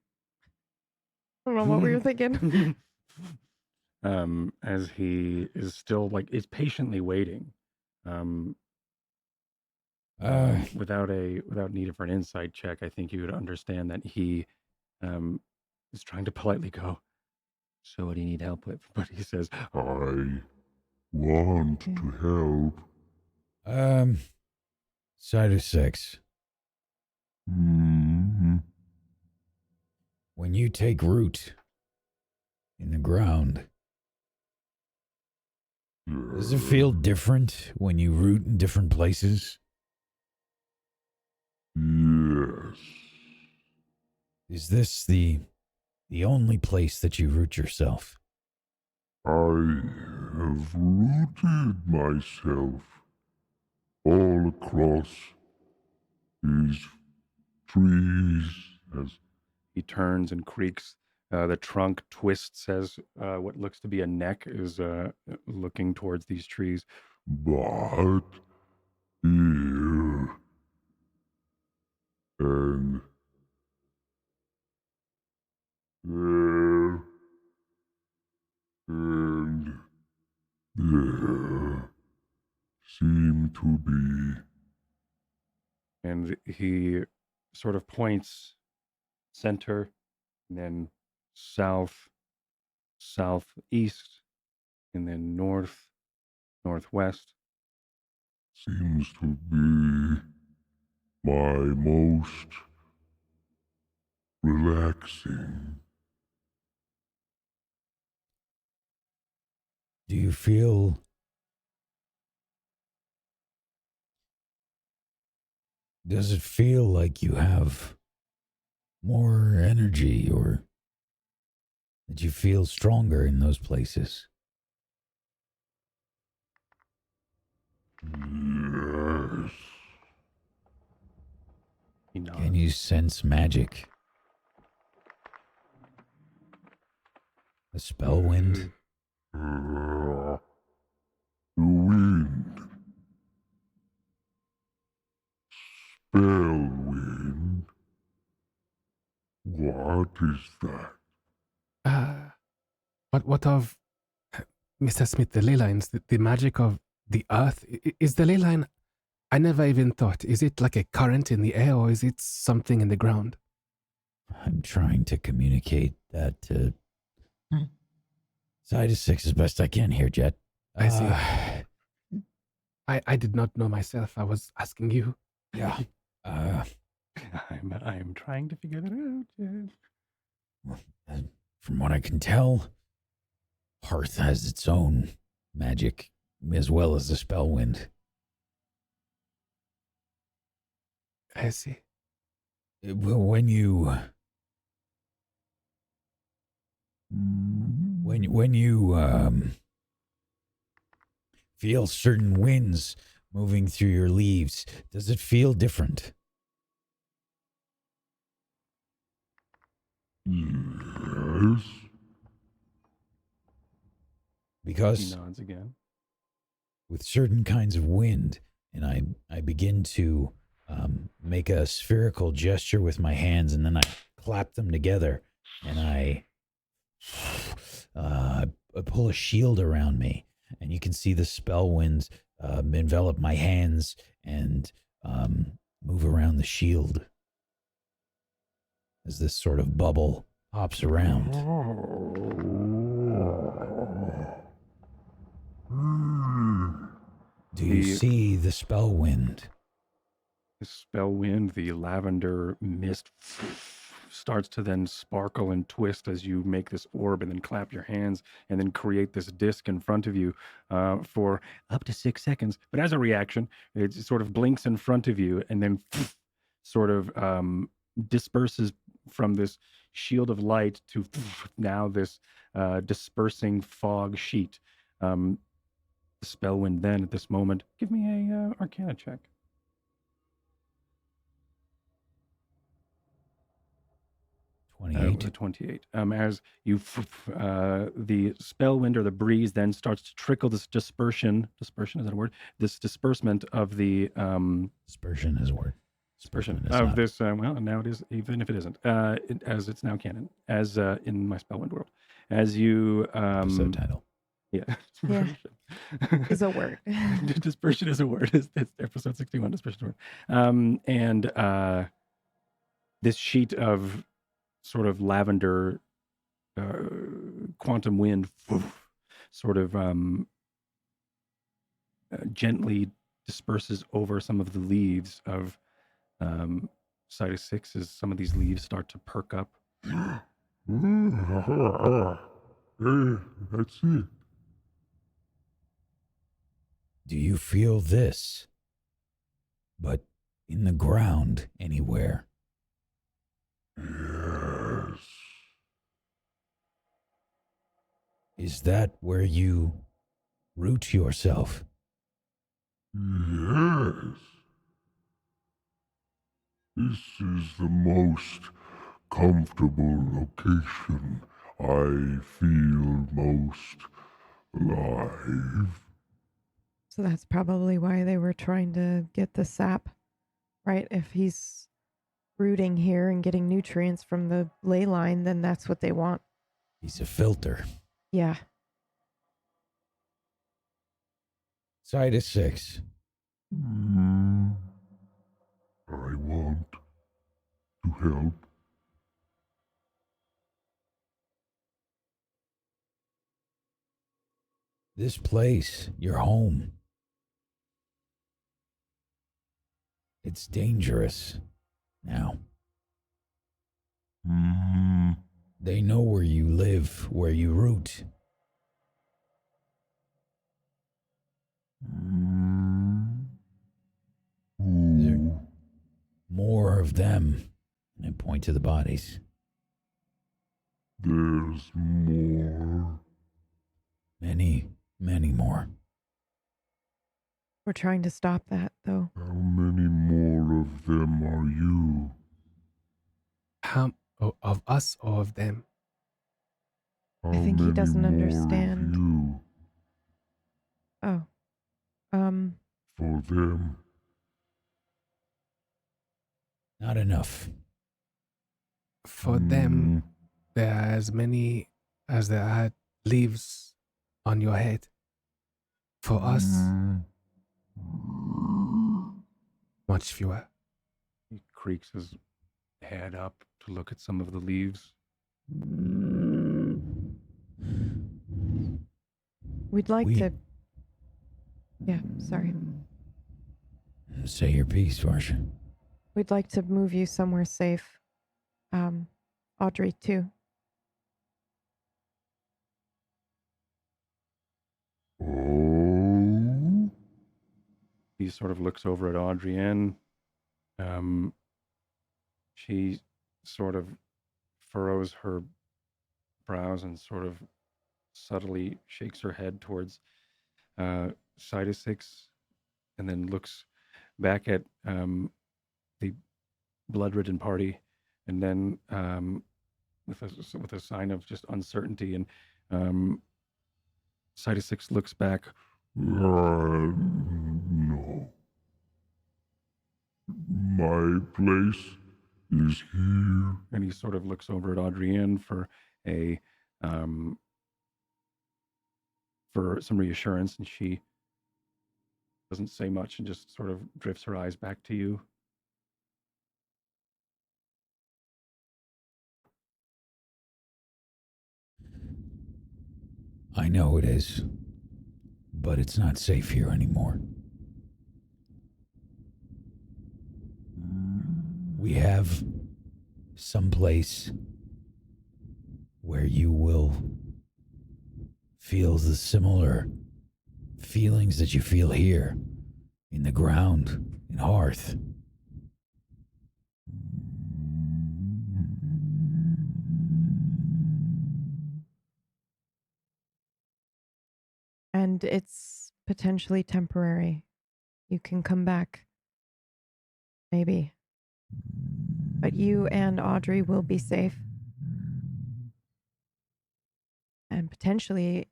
I don't know what we were thinking. as he is still is patiently waiting, without need for an insight check. I think you would understand that he is trying to politely go, so what do you need help with? But he says, I want to help. Side of 6. Hmm. When you take root in the ground, does it feel different when you root in different places? Yes. Is this the only place that you root yourself? I have rooted myself all across these trees as he turns and creaks. The trunk twists as what looks to be a neck is looking towards these trees. but here and there and there seem to be And he sort of points center, and then south, southeast, and then north, northwest. seems to be my most relaxing. Do you feel does it feel like you have more energy, or that you feel stronger in those places? Yes. He nods. Can you sense magic? A spell wind? The wind. Spell wind. What is that? What of Mr. Smith, the ley lines, the magic of the earth? Is the ley line, I never even thought, is it like a current in the air or is it something in the ground? I'm trying to communicate that to Side of Six as best I can here, Jet. I see. I did not know myself. I was asking you. Yeah. I'm trying to figure that out. Jet. From what I can tell, Hearth has its own magic as well as the spell wind. I see. When you feel certain winds moving through your leaves, does it feel different? Yes. Because He nods again. with certain kinds of wind, and I begin to make a spherical gesture with my hands, and then I clap them together, and I pull a shield around me, and you can see the spell winds envelop my hands and move around the shield as this sort of bubble hops around. Do you see the spell wind? The spell wind, the lavender mist starts to then sparkle and twist as you make this orb and then clap your hands and then create this disc in front of you for up to 6 seconds. But as a reaction, it sort of blinks in front of you and then sort of disperses from this shield of light to now this dispersing fog sheet. The spell wind then at this moment, give me a Arcana check. 28. 28. As you, the spell wind or the breeze then starts to trickle this dispersion. Dispersion, is that a word? This disbursement of the Dispersion is a word. dispersion is of not. this. Well, now it is, even if it isn't, as it's now canon, as in my spellwind world. As you, Episode title. yeah, Yeah. Is a word. Dispersion is a word. It's episode 61. Dispersion is a word. And this sheet of sort of lavender quantum wind sort of gently disperses over some of the leaves of Side of Six as some of these leaves start to perk up. Hey, that's it. Do you feel this? But in the ground anywhere? Yes. Is that where you root yourself? Yes. This is the most comfortable location. I feel most alive. So that's probably why they were trying to get the sap, right? If he's rooting here and getting nutrients from the ley line, then that's what they want. He's a filter. Yeah. Side of Six. I want to help. This place, your home. It's dangerous now. They know where you live, where you root. There more of them. And I point to the bodies. There's more. Many, many more. We're trying to stop that, though. How many more of them are you? Of us or of them? How think he many doesn't more understand. Of you Oh. for them? Not enough. For them, there are as many as there are leaves on your head. For us, much fewer. He creaks his head up to look at some of the leaves. We'd like We- to. Yeah, sorry. Say your piece, Varsha. We'd like to move you somewhere safe. Audrey, too. Oh? He sort of looks over at Adrienne. She sort of furrows her brows and sort of subtly shakes her head towards Cytosix, and then looks back at the blood-ridden party, and then with a sign of just uncertainty, and Cytosix looks back. No. My place is here. And he sort of looks over at Adrienne for some reassurance, and she doesn't say much and just sort of drifts her eyes back to you. I know it is, but it's not safe here anymore. We have some place where you will feel the similar feelings that you feel here in the ground, in Hearth. And it's potentially temporary. You can come back. Maybe. But you and Audrey will be safe. And potentially,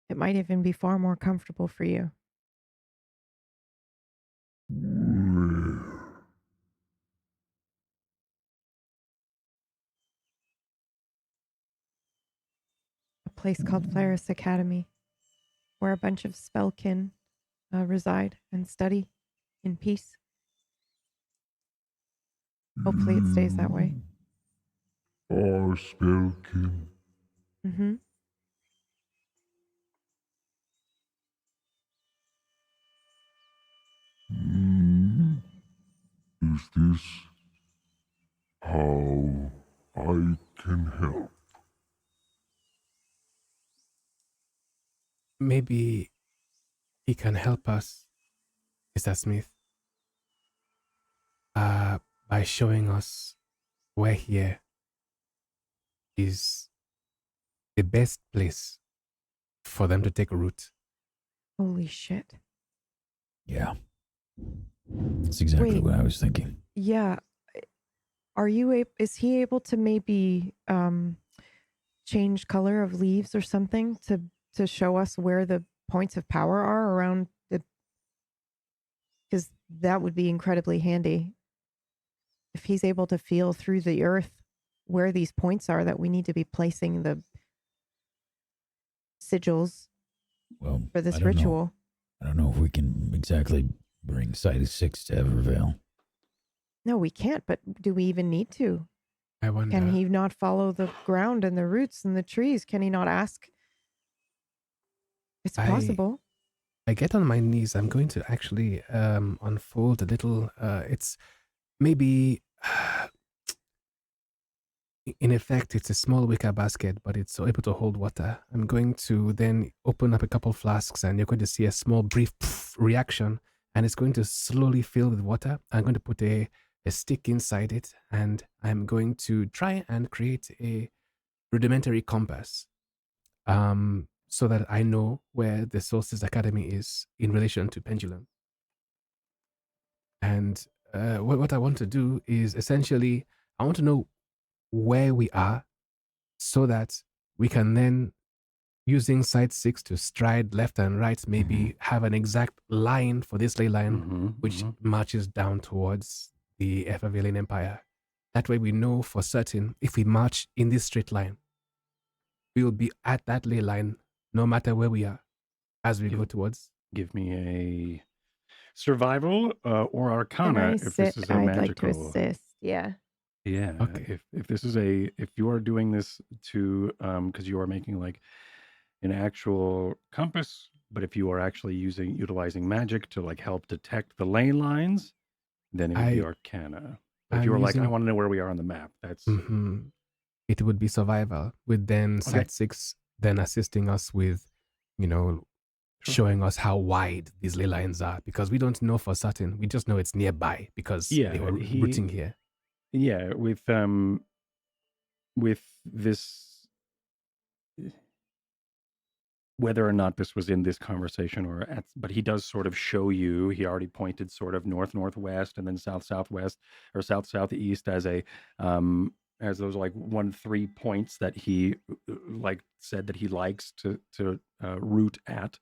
it might even be far more comfortable for you. Where? A place called Flaris Academy, where a bunch of spellkin reside and study in peace. Hopefully it stays that way. Our spellkin. Mm-hmm. Is this how I can help? Maybe he can help us, Mr. Smith, by showing us where here is the best place for them to take root. Holy shit. Yeah. That's exactly Wait. what I was thinking. Yeah. Are you is he able to maybe change color of leaves or something to show us where the points of power are around the, because that would be incredibly handy if he's able to feel through the earth where these points are that we need to be placing the sigils Well, for this I don't know. ritual. I don't know if we can exactly bring Cytosix to Evervale. No, we can't, but do we even need to? I wonder. Can he not follow the ground and the roots and the trees? Can he not ask? It's possible. I get on my knees. I'm going to actually unfold a little. It's maybe, in effect, it's a small wicker basket, but it's able to hold water. I'm going to then open up a couple flasks, and you're going to see a small, brief reaction, and it's going to slowly fill with water. I'm going to put a stick inside it, and I'm going to try and create a rudimentary compass. So that I know where the Solstice Academy is in relation to Pendulum. And what I want to do is essentially, I want to know where we are so that we can then, using Site 6 to stride left and right, maybe have an exact line for this ley line, which marches down towards the Evervalian Empire. That way we know for certain if we march in this straight line, we will be at that ley line no matter where we are as we go towards. Give me a survival or Can arcana I if this is a I'd magical. like to assist. Yeah. Yeah. Okay. If this is if you are doing this to because you are making like an actual compass, but if you are actually utilizing magic to like help detect the ley lines, then it would be I Arcana. But if you I'm were like, I using want to know where we are on the map, that's mhm. It would be survival with then okay. Site 6 then assisting us with, you know, Sure. showing us how wide these ley lines are because we don't know for certain. We just know it's nearby because they Yeah, were rooting here. yeah, with this, whether or not this was in this conversation or at, but he does sort of show you, he already pointed sort of north northwest and then south southwest or south southeast as those like 1 3 points that he like said that he likes to root at,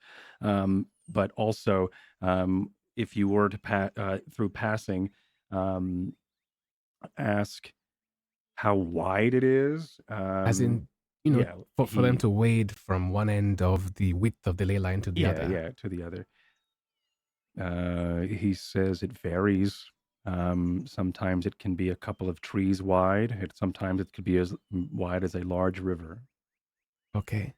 but also if you were to through passing um ask how wide it is. As in, Yeah, for them he to wade from one end of the width of the ley line to the yeah, other. yeah, to the other. He says it varies. Sometimes it can be a couple of trees wide. Sometimes it could be as wide as a large river. Okay.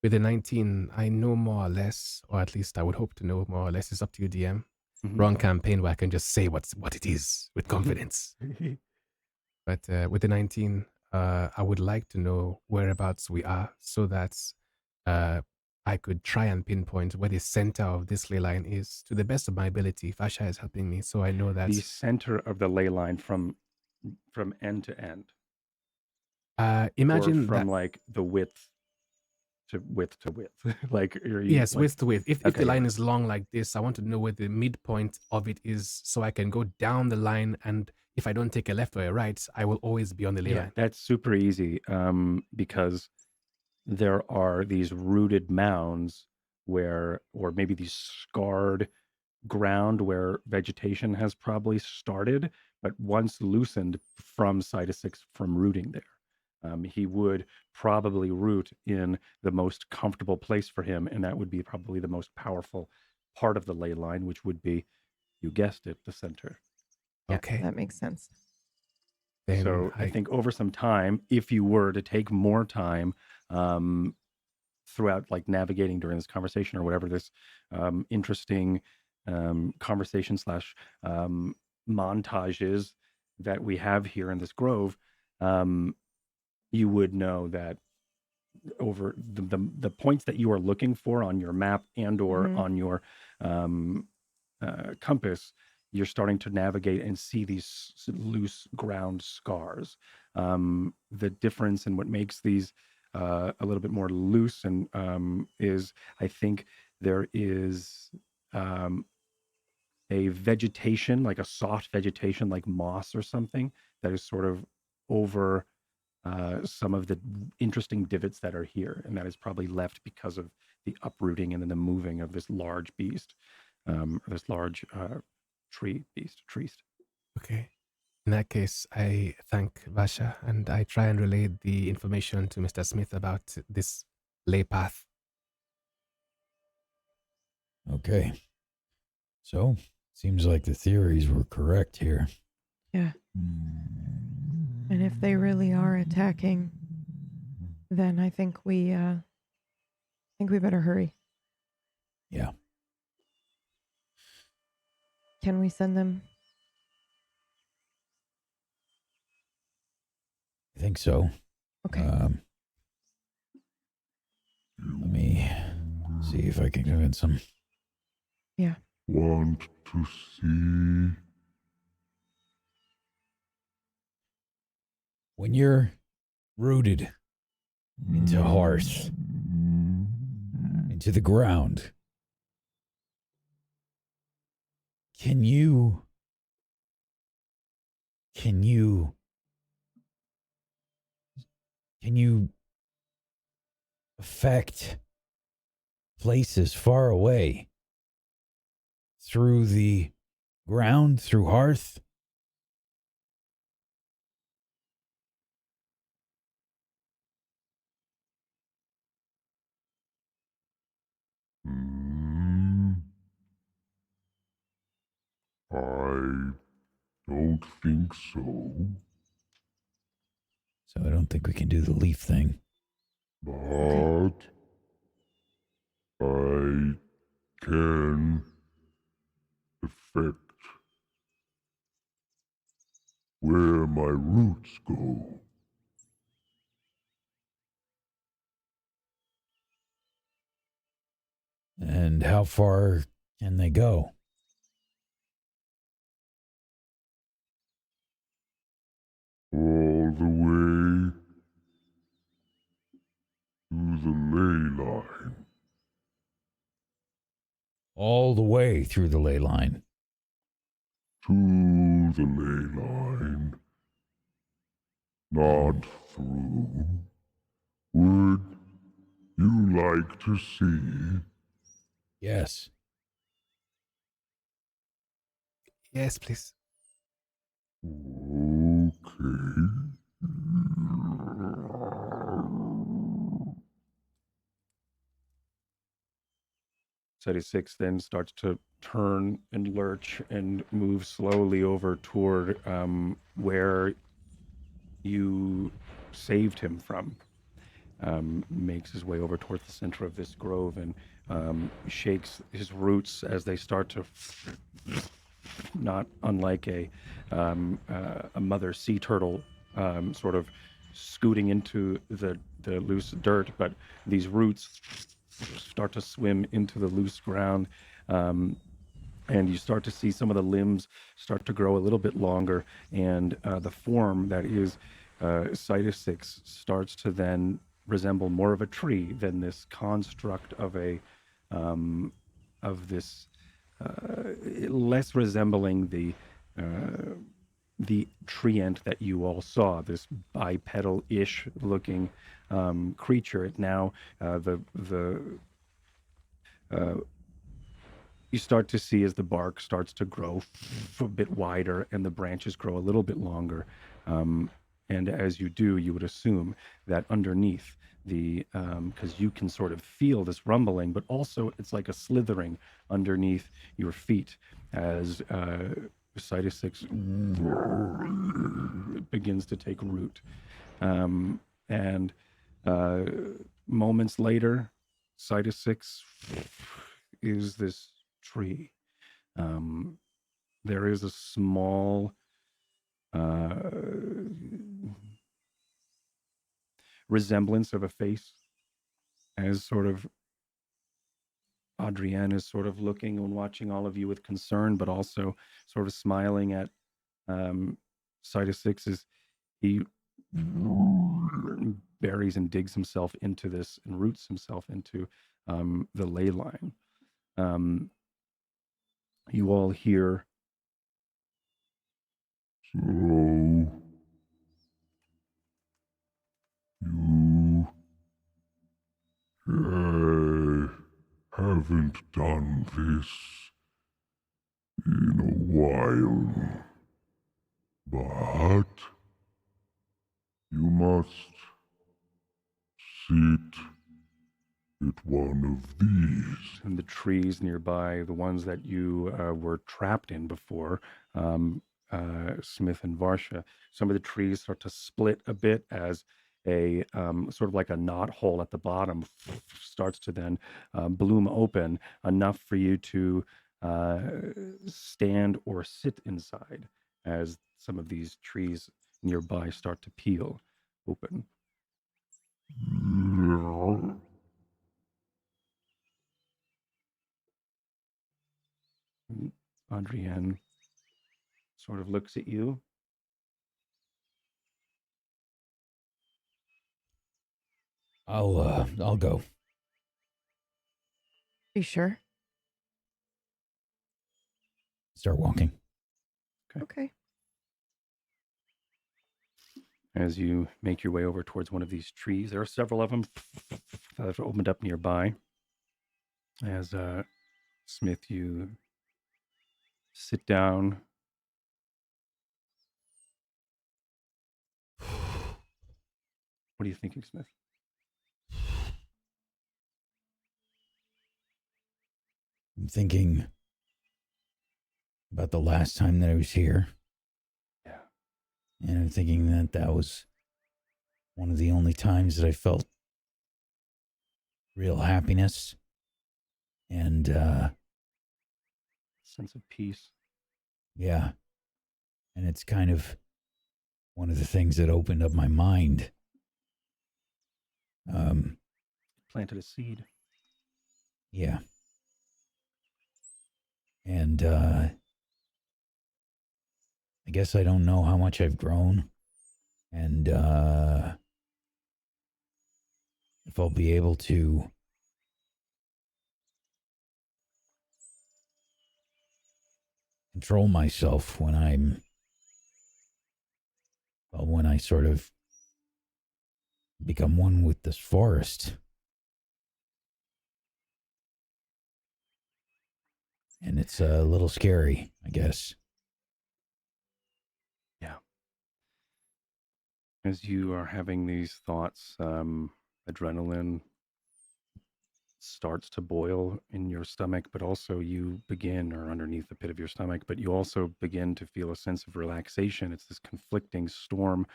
With the 19, I know more or less, or at least I would hope to know more or less. It's up to you, DM. Mhm. Wrong campaign where I can just say what it is with confidence. But with the 19, I would like to know whereabouts we are so that uh, I could try and pinpoint where the center of this ley line is to the best of my ability. Fasha is helping me, so I know The that. center of the ley line from end to end, or Imagine from that. like the width to width. Like are you Yes, like width to width. If the okay, yeah. line is long like this, I want to know where the midpoint of it is so I can go down the line. And if I don't take a left or a right, I will always be on the ley Yeah, line. that's super easy because there are these rooted mounds where, or maybe these scarred ground where vegetation has probably started, but once loosened from Cytus 6 from rooting there. He would probably root in the most comfortable place for him, and that would be probably the most powerful part of the ley line, which would be, you guessed it, the center. Yeah, Okay. that makes sense. Then So I think over some time, if you were to take more time throughout, like navigating during this conversation or whatever this interesting conversation slash montage is that we have here in this grove, um, you would know that over the points that you are looking for on your map and or Mhm. on your um, compass, you're starting to navigate and see these loose ground scars. The difference in what makes these a little bit more loose and is, I think, there is um, a vegetation, like a soft vegetation, like moss or something, that is sort of over some of the interesting divots that are here, and that is probably left because of the uprooting and then the moving of this large beast, or this large tree beast, treest. okay. In that case, I thank Vasha and I try and relay the information to Mr. Smith about this lay path. Okay. So, seems like the theories were correct here. Yeah. And if they really are attacking, then I think we better hurry. Yeah. Can we send them? I think so. Okay. Let me see if I can convince them. Yeah. Want to see? When you're rooted into hearth, into the ground, can you affect places far away through the ground, through hearth? Hmm, I don't think so. So I don't think we can do the leaf thing. But I can affect where my roots go. And how far can they go? All the way to the ley line. All the way through the ley line. To the ley line. Not through. Would you like to see? Yes. Yes, please. Okay. 76 then starts to turn and lurch and move slowly over toward where you saved him from. Makes his way over towards the center of this grove and shakes his roots as they start to, not unlike a mother sea turtle sort of scooting into the loose dirt, but these roots start to swim into the loose ground. And you start to see some of the limbs start to grow a little bit longer, and the form that is Cytosix starts to then resemble more of a tree than this construct of a of this less resembling the treant that you all saw, this bipedal-ish looking creature. It now you start to see as the bark starts to grow a bit wider and the branches grow a little bit longer. And as you do, you would assume that underneath because you can sort of feel this rumbling, but also it's like a slithering underneath your feet as Cytosix begins to take root. And moments later, Cytosix is this tree. There is a small resemblance of a face as sort of Adrienne is sort of looking and watching all of you with concern, but also sort of smiling at Cytosix as he buries and digs himself into this and roots himself into the ley line. You all hear. So, you haven't done this in a while, but you must sit at one of these. And the trees nearby, the ones that you were trapped in before, Smith and Varsha, some of the trees start to split a bit as a sort of like a knot hole at the bottom starts to then bloom open enough for you to stand or sit inside as some of these trees nearby start to peel open. Adrienne sort of looks at you. I'll go. You sure? Start walking. Okay. As you make your way over towards one of these trees, there are several of them that have opened up nearby. As Smith, you sit down. What are you thinking, Smith? I'm thinking about the last time that I was here. Yeah. And I'm thinking that was one of the only times that I felt real happiness. And Sense of peace. yeah, and it's kind of one of the things that opened up my mind. Planted a seed. Yeah. And I guess I don't know how much I've grown, and if I'll be able to control myself when when I sort of become one with this forest. And it's a little scary, I guess. Yeah. As you are having these thoughts, adrenaline starts to boil in your stomach, but also you begin, or underneath the pit of your stomach, but you also begin to feel a sense of relaxation. It's this conflicting storm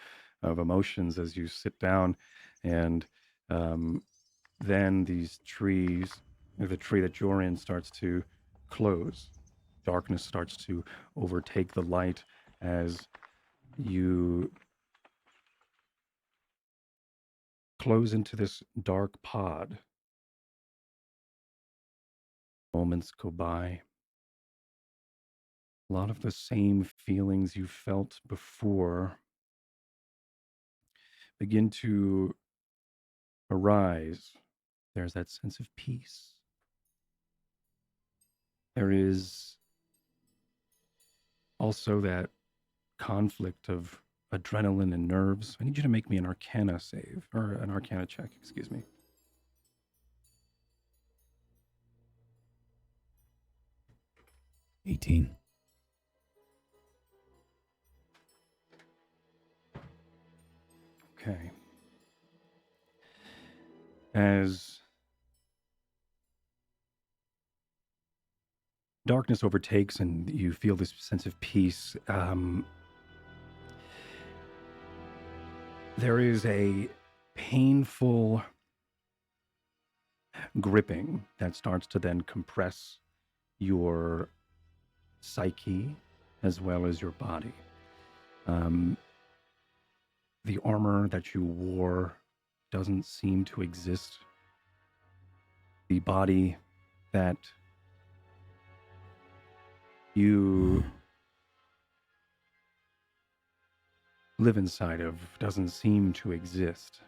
of emotions as you sit down, and then these trees, the tree that you're in, starts to close. Darkness starts to overtake the light as you close into this dark pod. Moments go by. A lot of the same feelings you felt before begin to arise. There's that sense of peace. There is also that conflict of adrenaline and nerves. I need you to make me an arcana save, or an arcana check, excuse me. 18. Okay. As darkness overtakes and you feel this sense of peace, there is a painful gripping that starts to then compress your psyche as well as your body. The armor that you wore doesn't seem to exist. The body that you live inside of doesn't seem to exist.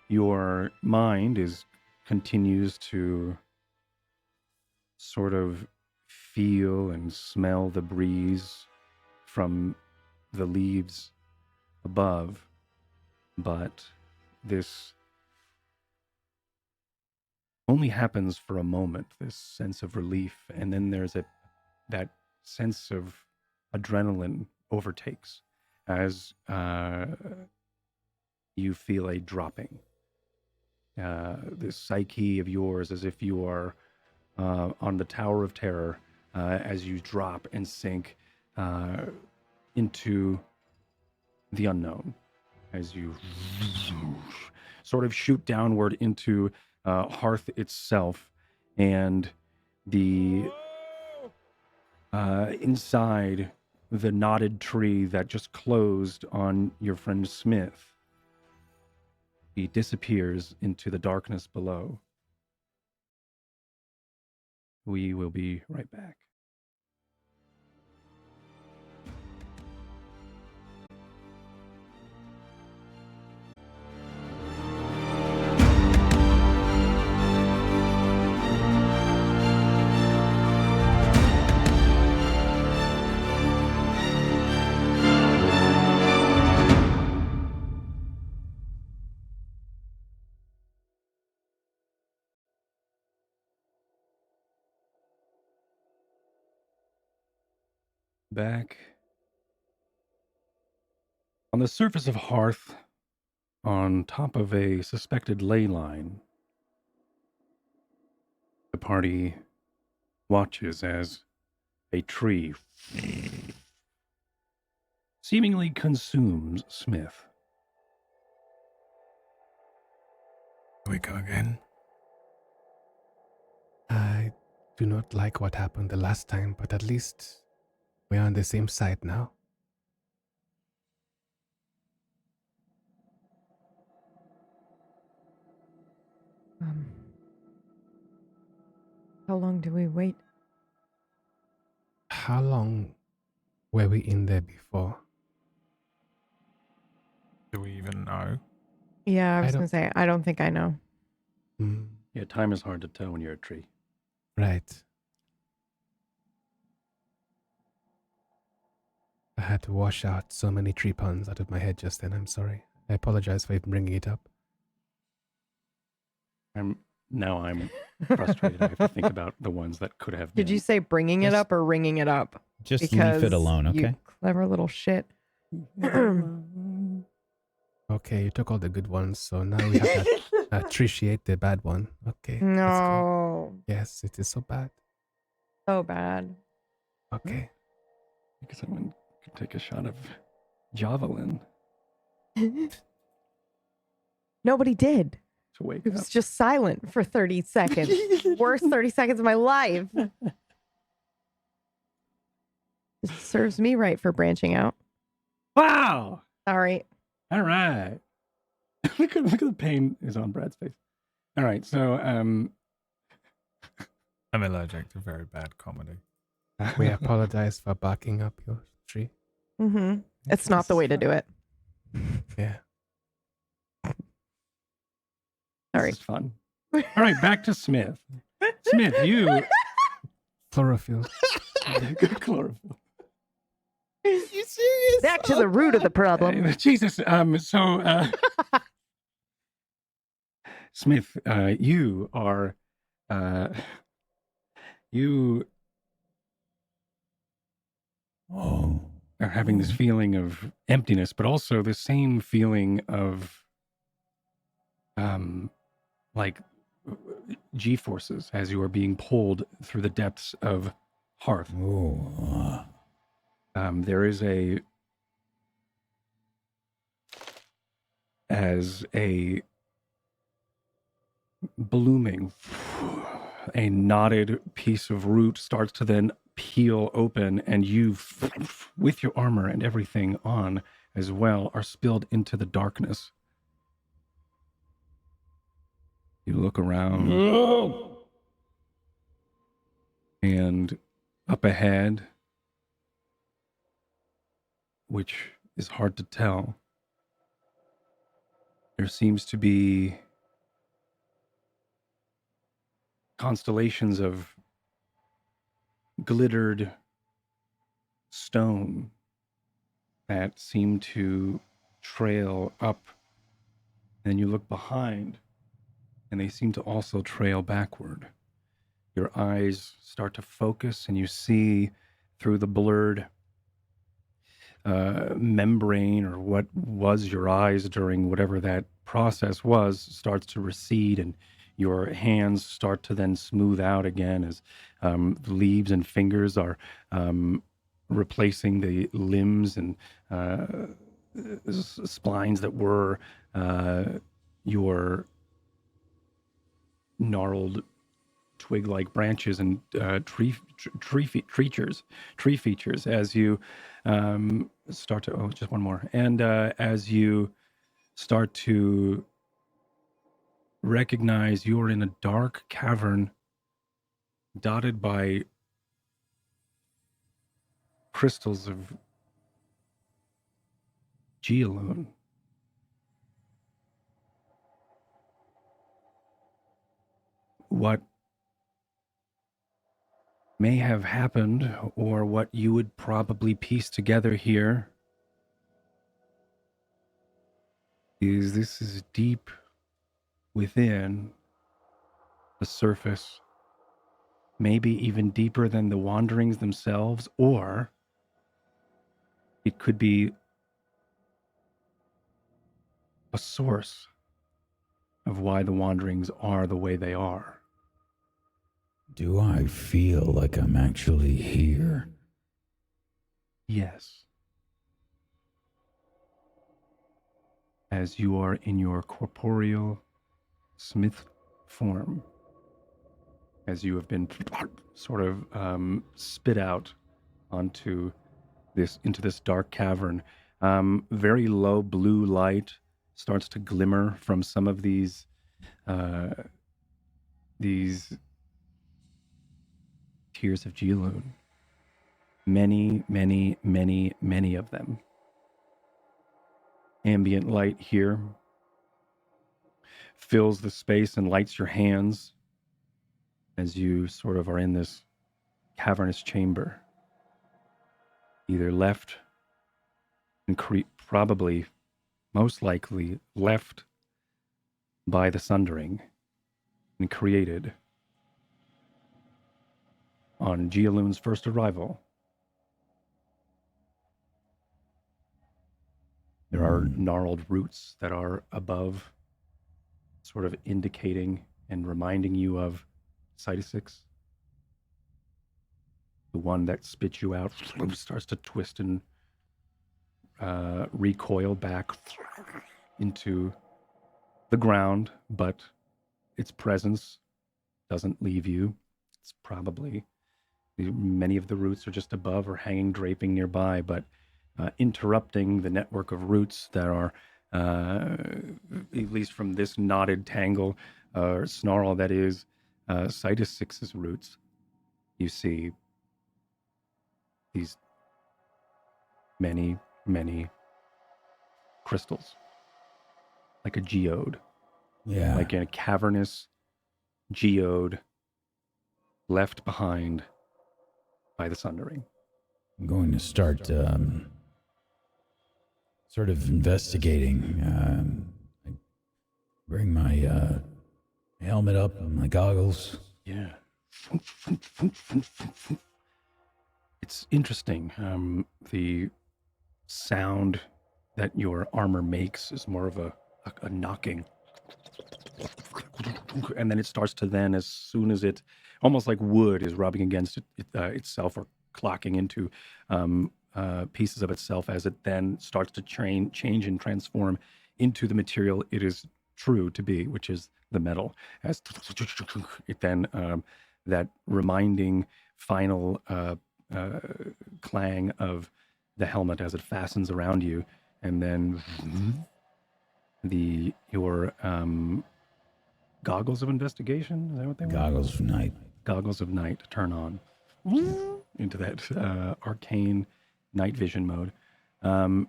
Your mind continues to sort of feel and smell the breeze from the leaves above, but this only happens for a moment, this sense of relief, and then there's that sense of adrenaline overtakes as you feel a dropping. This psyche of yours, as if you are on the Tower of Terror, as you drop and sink into the unknown, as you sort of shoot downward into Hearth itself, and the inside the knotted tree that just closed on your friend Smith. He disappears into the darkness below. We will be right back. Back on the surface of Hearth, on top of a suspected ley line, the party watches as a tree seemingly consumes Smith. we go again? I do not like what happened the last time, but at least we're on the same side now. Um, how long do we wait? How long were we in there before? Do we even know? Yeah, I was don't- gonna say I don't think I know. Hmm, Yeah, time is hard to tell when you're a tree. right. I had to wash out so many tree puns out of my head just then. I'm sorry. I apologize for even bringing it up. I'm frustrated. I have to think about the ones that could have been. Did you say bringing it Just- up or ringing it up? Just leave it alone, you okay? clever little shit. Okay, you took all the good ones, so now we have to appreciate the bad one. Okay. that's cool. No, Yes, it is so bad. so bad. Okay. Because someone could take a shot of javelin Nobody did. to wake It up. was just silent for 30 seconds. Worst 30 seconds of my life. It serves me right for branching out. Wow! Sorry. All right. look at the pain is on Brad's face. All right, so I'm allergic to very bad comedy. We apologize for barking up your tree. Mm-hmm. It's not the way to do it. Yeah. Sorry. This is fun. All right, back to Smith. Smith, you Chlorophyll. chlorophyll. You serious? Back to the root of the problem. Jesus. Smith, you are you Oh. are having this feeling of emptiness, but also the same feeling of like G forces as you are being pulled through the depths of Hearth. Oh. There is a blooming, a knotted piece of root starts to then peel open, and you, with your armor and everything on as well, are spilled into the darkness. You look around, and up ahead, which is hard to tell, there seems to be constellations of glittered stone that seem to trail up. Then you look behind, and they seem to also trail backward. Your eyes start to focus, and you see through the blurred membrane, or what was your eyes during whatever that process was, starts to recede, and your hands start to then smooth out again as leaves and fingers are replacing the limbs and spines that were your gnarled twig-like branches and tree features as you start to just one more, and as you start to recognize you're in a dark cavern dotted by crystals of geolone. What may have happened, or what you would probably piece together here, is this is deep within the surface, maybe even deeper than the wanderings themselves, or it could be a source of why the wanderings are the way they are. Do I feel like I'm actually here? Yes. As you are in your corporeal smith form as you have been sort of spit out into this dark cavern. Very low blue light starts to glimmer from some of these tears of Geloon. Many, many, many, many of them. Ambient light here fills the space and lights your hands as you sort of are in this cavernous chamber. Either left and probably, most likely, left by the Sundering and created on Geoloon's first arrival. There are gnarled roots that are above, sort of indicating and reminding you of Cytosix. The one that spits you out starts to twist and recoil back into the ground, but its presence doesn't leave you. It's probably, many of the roots are just above or hanging, draping nearby, but interrupting the network of roots that are, at least from this knotted tangle or snarl that is Cytosix's roots. You see these many, many crystals, like a geode. Yeah. Like a cavernous geode left behind by the Sundering. I'm going to start sort of investigating. I bring my helmet up and my goggles. Yeah. It's interesting. The sound that your armor makes is more of a knocking. And then it starts to then, as soon as it, almost like wood is rubbing against itself or clocking into pieces of itself, as it then starts to change and transform into the material it is true to be, which is the metal. As it then, that reminding final clang of the helmet as it fastens around you, and then your goggles of investigation, is that what they were? Goggles of night. Goggles of night turn on into that arcane night vision mode.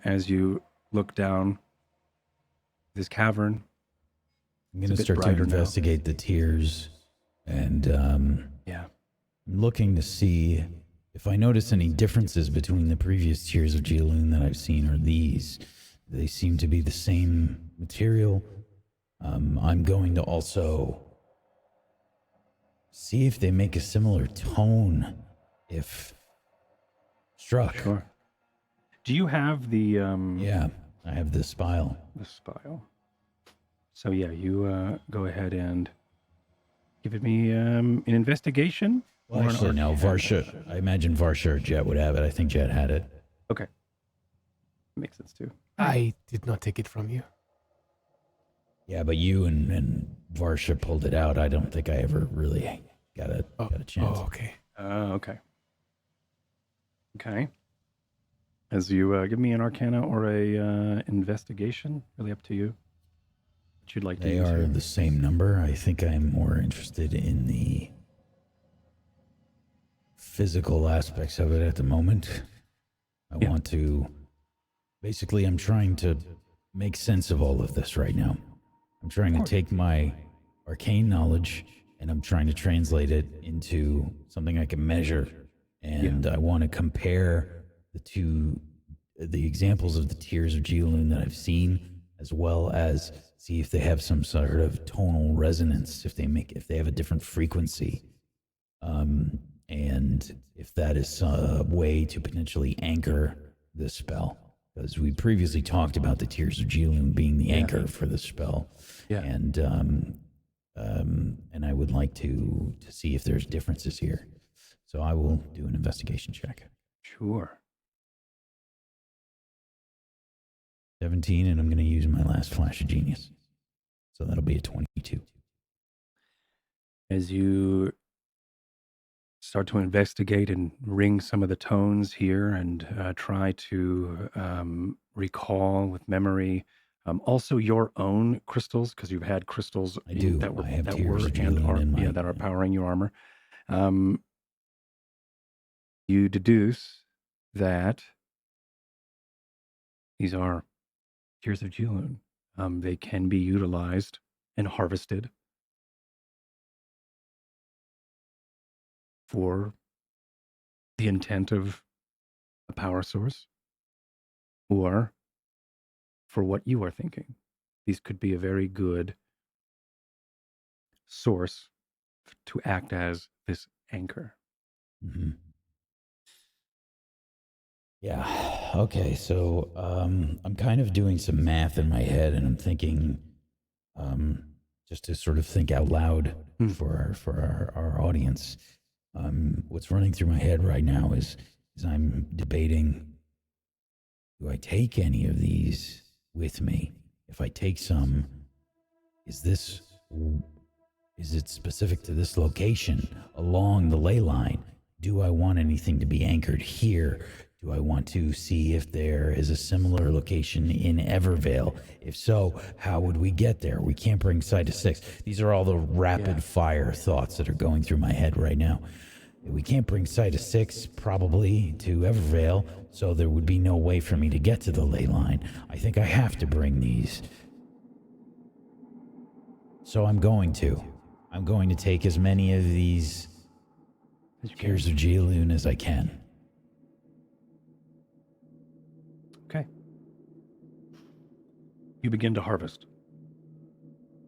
As you look down this cavern, I'm going to start to investigate the tiers, and I'm looking to see if I notice any differences between the previous tiers of Geoloon that I've seen or these. They seem to be the same material. I'm going to also see if they make a similar tone if struck. Sure. Do you have the Yeah, I have the spile. The spile. So yeah, you go ahead and give it me an investigation. Well, actually, no, Varsha. I imagine Varsha or Jet would have it. I think Jet had it. Okay. Makes sense too. I did not take it from you. Yeah, but you and Varsha pulled it out. I don't think I ever really got a chance. Oh, okay. Okay. Okay. As you give me an Arcana or a investigation, really up to you. What you'd like to They use are here. the same number. I think I'm more interested in the physical aspects of it at the moment. I want to... Basically, I'm trying to make sense of all of this right now. I'm trying to take my arcane knowledge and I'm trying to translate it into something I can measure. And I want to compare the examples of the tiers of Geoloon that I've seen, as well as see if they have some sort of tonal resonance, if they have a different frequency. And if that is a way to potentially anchor the spell. Because we previously talked about the Tears of Geoloon being the anchor for the spell. Yeah. And I would like to see if there's differences here. So I will do an investigation check. Sure. 17, and I'm going to use my last flash of genius. So that'll be a 22. As you start to investigate and ring some of the tones here and try to recall with memory also your own crystals, because you've had crystals I do. that were I have that tears were of and Julian are in my. that are powering your armor. Um, you deduce that these are tears of Jilun. They can be utilized and harvested for the intent of a power source or for what you are thinking. These could be a very good source to act as this anchor. hmm Yeah. Okay. So I'm kind of doing some math in my head, and I'm thinking, um, just to sort of think out loud Hmm. for our audience. What's running through my head right now is I'm debating: do I take any of these with me? If I take some, is this is it specific to this location along the ley line? Do I want anything to be anchored here? Do I want to see if there is a similar location in Evervale? If so, how would we get there? We can't bring Site to 6. These are all the rapid fire thoughts that are going through my head right now. We can't bring Site to 6 probably to Evervale, so there would be no way for me to get to the ley line. I think I have to bring these. So I'm going to take as many of these Tears of Jilun as I can. Okay. You begin to harvest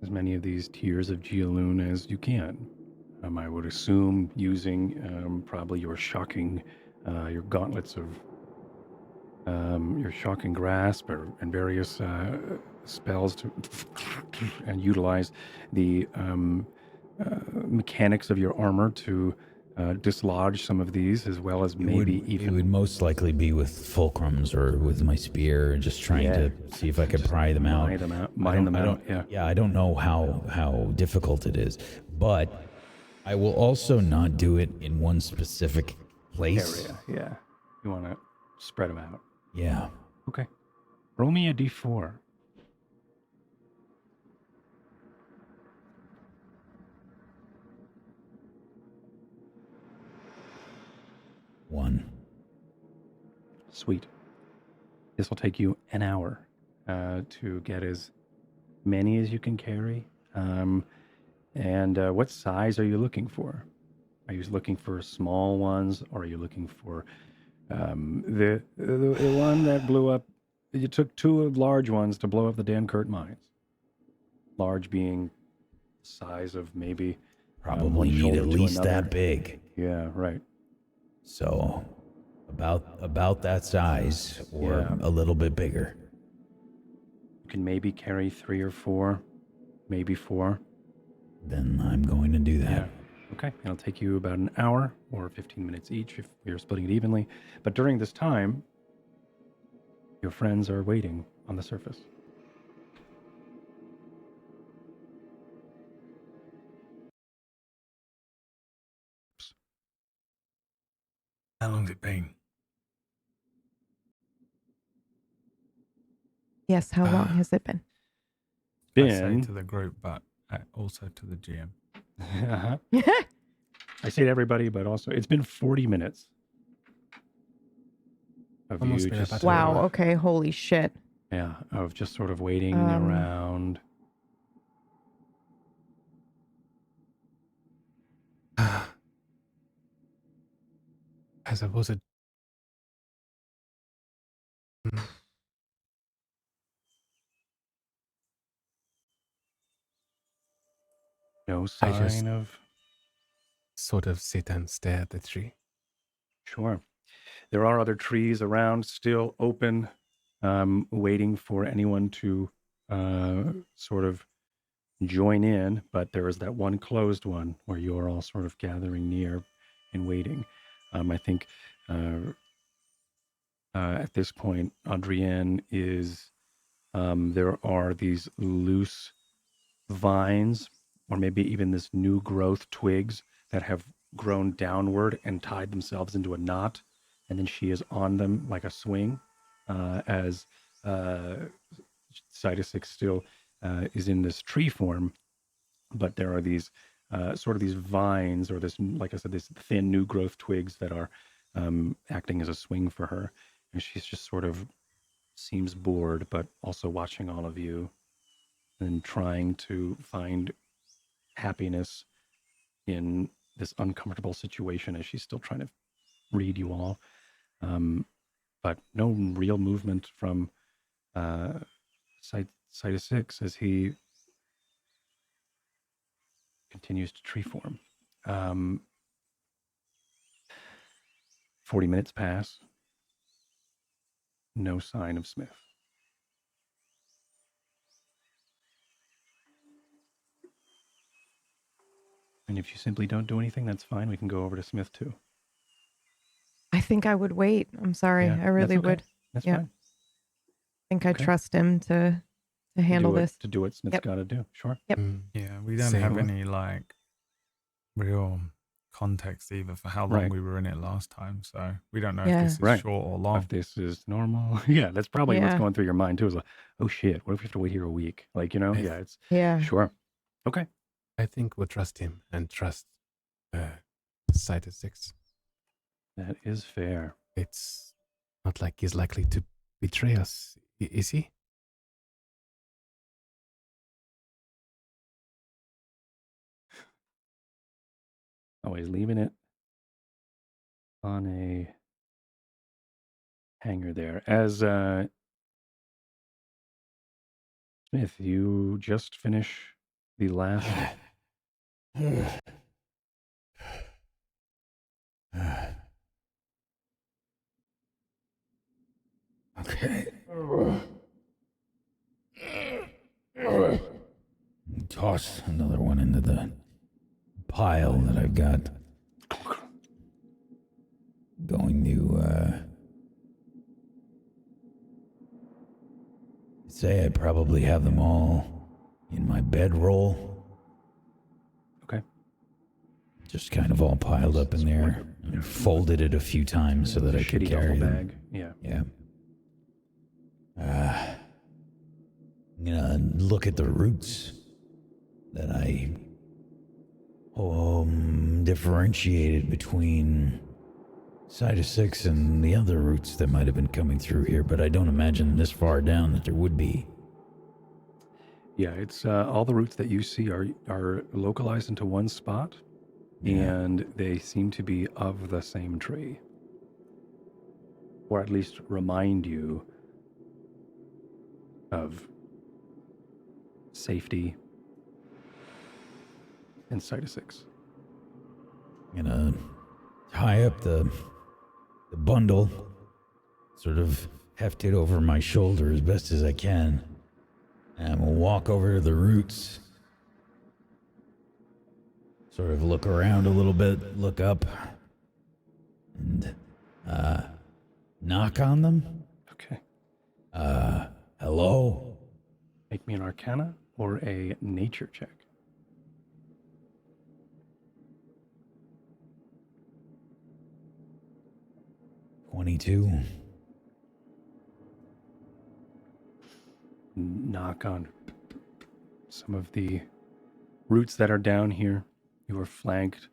as many of these Tears of Jilun as you can. I would assume using probably your gauntlets of your shocking grasp and various spells to and utilize the mechanics of your armor to dislodge some of these, as well as It even would most likely be with fulcrums or with my spear, just trying to see if I could pry them out. mine them out. Yeah. Yeah, I don't know how difficult it is, but I will also not do it in one specific place. Area. Yeah. You want to spread them out. Yeah. Okay. Roll me a d4. One. Sweet. This will take you an hour to get as many as you can carry. And what size are you looking for? Are you looking for small ones, or are you looking for the one that blew up? You took two large ones to blow up the Dankert mines. Large being the size of maybe Probably one need shoulder at to least another. that big. Yeah, right. So about that size or Yeah. a little bit bigger. You can maybe carry 3 or 4, maybe 4. Then I'm going to do that. Yeah. Okay. It'll take you about an hour or 15 minutes each if you're splitting it evenly. But during this time, your friends are waiting on the surface. How long's it been? Yes, how long has it been? I say Been. to the group, but also to the GM. Uh-huh. I say to everybody, but also it's been 40 minutes. Of Almost you been just about sort an Wow. of- Okay. Holy shit. Yeah, of just sort of waiting Um, around. I suppose it. No I just- sign of. Sort of sit and stare at the tree. Sure. There are other trees around, still open, waiting for anyone to sort of join in. But there is that one closed one where you are all sort of gathering near and waiting. I think at this point, Adrienne is. There are these loose vines or maybe even this new growth twigs that have grown downward and tied themselves into a knot, and then she is on them like a swing, as Cytosix still is in this tree form, but there are these sort of these vines, or this, like I said, this thin new growth twigs that are acting as a swing for her, and she's just sort of seems bored, but also watching all of you and trying to find happiness in this uncomfortable situation as she's still trying to read you all. But no real movement from Side 6 as he continues to tree form. 40 minutes pass. No sign of Smith. And if you simply don't do anything, that's fine. We can go over to Smith too. I think I would wait. I'm sorry. Yeah, I really that's okay. would. That's Yeah. fine. I think I Okay. trust him to handle this. To do what Smith's Yep. got to do. Sure. Yep. Yeah, we don't Same have one. any like real context either for how long Right. we were in it last time, so we don't know Yeah. if this is Right. short or If long. this is normal. Yeah, that's probably what's Yeah. going through your mind too. Is like, oh shit, what if we have to wait here a week? Like, you know, I- yeah, it's Yeah. sure. Okay. I think we'll trust him and trust Side 6. That is fair. It's not like he's likely to betray us, is he? Always leaving it on a hanger there. As Smith, you just finish the last Okay. Toss another one into the pile that I've got. Going to say I probably have them all in my bedroll. Okay. Just kind of all piled up in there. And folded it a few times so that I could shitty carry duffel them. bag. Yeah. Yeah. I'm gonna look at the roots that I differentiated between Side of 6 and the other roots that might have been coming through here, but I don't imagine this far down that there would be. Yeah, it's all the roots that you see are localized into one spot, and they seem to be of the same tree, or at least remind you of safety and Side of 6. I'm gonna tie up the bundle, sort of heft it over my shoulder as best as I can, and we'll walk over to the roots, sort of look around a little bit, look up, and knock on them. Okay. Hello? Make me an Arcana or a Nature check. $22. Knock on some of the roots that are down here. You are flanked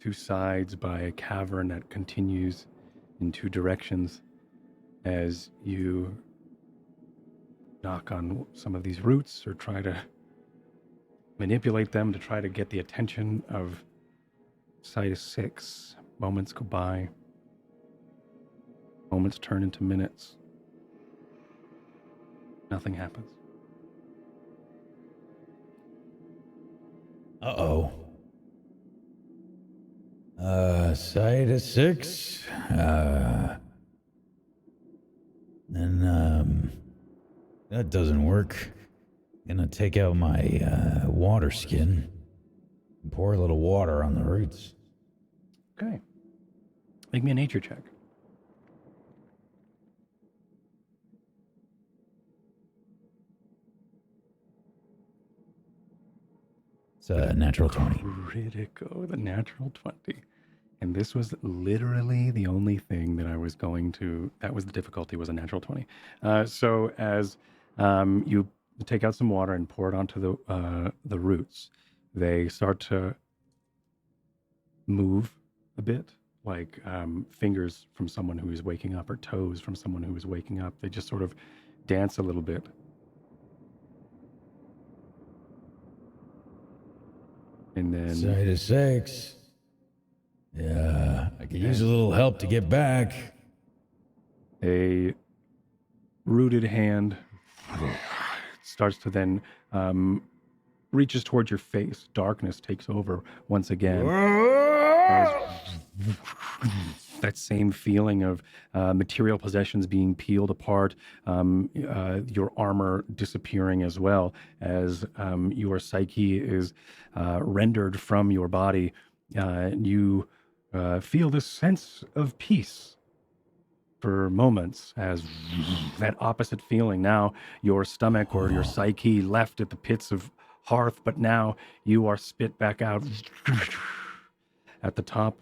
two sides by a cavern that continues in two directions. As you knock on some of these roots or try to manipulate them to try to get the attention of Side 6, moments go by. Moments turn into minutes. Nothing happens. Uh-oh. Side of 6. Then, that doesn't work. Gonna take out my water skin and pour a little water on the roots. Okay. Make me a nature check. It's a natural 20. Critical, the natural 20. And this was literally the only thing that I was going to, that was the difficulty, was a natural 20. So as you take out some water and pour it onto the roots, they start to move a bit, like fingers from someone who is waking up or toes from someone who is waking up. They just sort of dance a little bit. And then Side of 6. Yeah, I could use a little help to get back. a rooted hand starts to then reaches towards your face. Darkness takes over once again. That same feeling of material possessions being peeled apart, your armor disappearing as well as your psyche is rendered from your body. You feel this sense of peace for moments as that opposite feeling. Now your stomach or your psyche left at the pits of hearth, but now you are spit back out at the top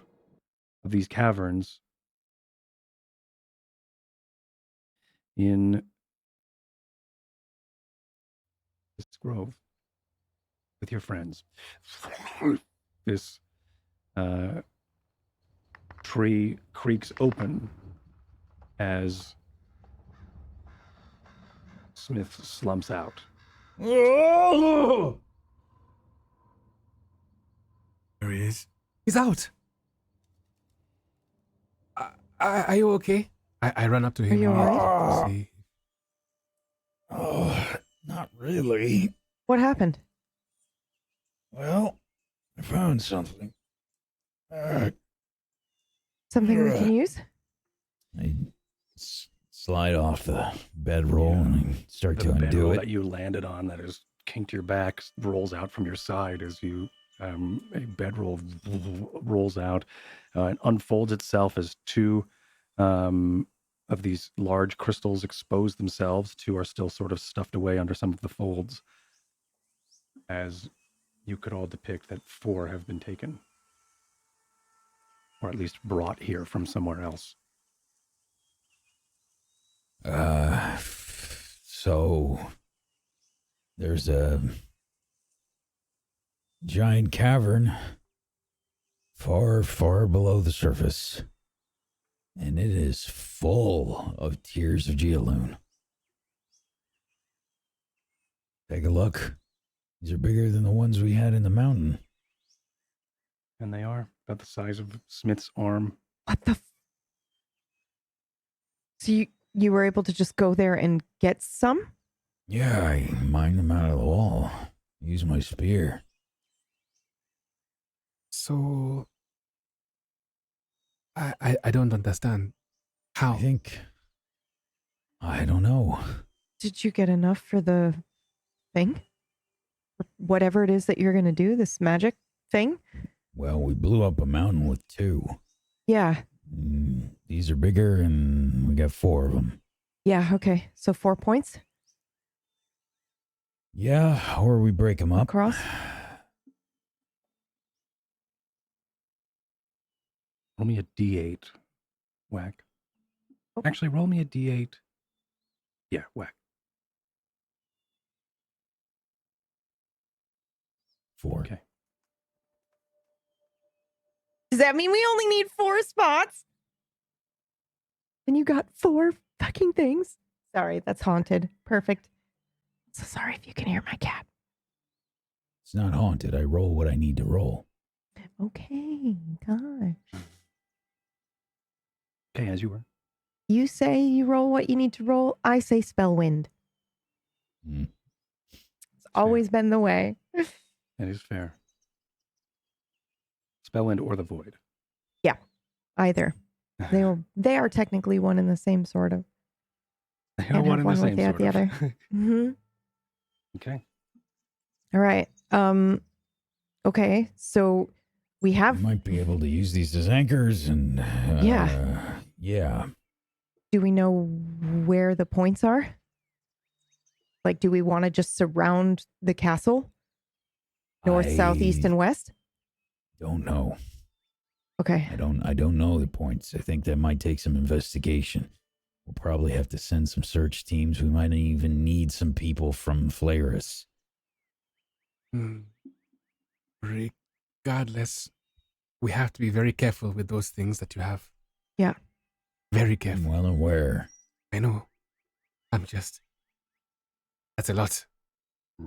of these caverns in this grove with your friends. This tree creaks open as Smith slumps out. There he is. He's out. Are you okay? I run up to him. you all immediately to see. Oh, not really. What happened? Well, I found something. Something we can use? I slide off the bedroll and I start to The undo bedroll it. that you landed on that is kinked your back rolls out from your side as you a bedroll rolls out and unfolds itself as two of these large crystals expose themselves. Two are still sort of stuffed away under some of the folds, as you could all depict that 4 have been taken, or at least brought here from somewhere else. So there's a giant cavern far, far below the surface, and it is full of tears of Geoloon. Take a look. These are bigger than the ones we had in the mountain. And they are about the size of Smith's arm. What the? So you were able to just go there and get some? Yeah, I mined them out of the wall. Use my spear. So I don't understand. How? I don't know. Did you get enough for the thing? Whatever it is that you're going to do, this magic thing? Well, we blew up a mountain with 2. Yeah. These are bigger, and we got 4 of them. Yeah. Okay. So 4 points Yeah, or we break them up. across. Roll me a d8, Whack. Okay. Actually, roll me a d8. Yeah, Whack. 4. Okay. Does that mean we only need 4 spots? And you got 4 fucking things? Sorry, that's haunted. Perfect. So sorry if you can hear my cat. It's not haunted. I roll what I need to roll. Okay, gosh. Okay, as you were. You say you roll what you need to roll. I say spell wind. Mm. It's always been the way. That is fair. Spellwind or the Void. Either. They are technically one and the same, sort of. They are Can't one have and the one same, without sort the of. other. Mm-hmm. Okay. All right. Okay. So we I have. might be able to use these as anchors and... Yeah. Yeah. Do we know where the points are? Like, do we want to just surround the castle? North, south, east, I and west? don't know. Okay. I don't know the points. I think that might take some investigation. We'll probably have to send some search teams. We might even need some people from Flaris. Regardless, we have to be very careful with those things that you have. Yeah. Very I'm careful. well aware. I know. That's a lot. How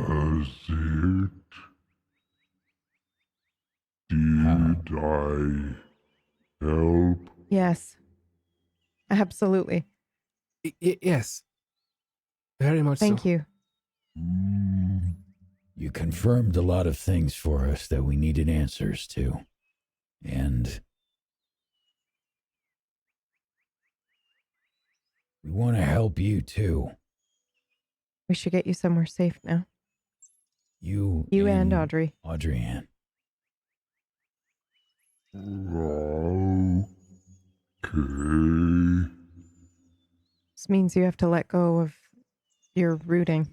was it? Did I help? Yes. Absolutely. Yes. Very much Thank so. you. You confirmed a lot of things for us that we needed answers to. And we want to help you too. We should get you somewhere safe now. You and Audrey. Audrey-Ann. Okay. This means you have to let go of your routing.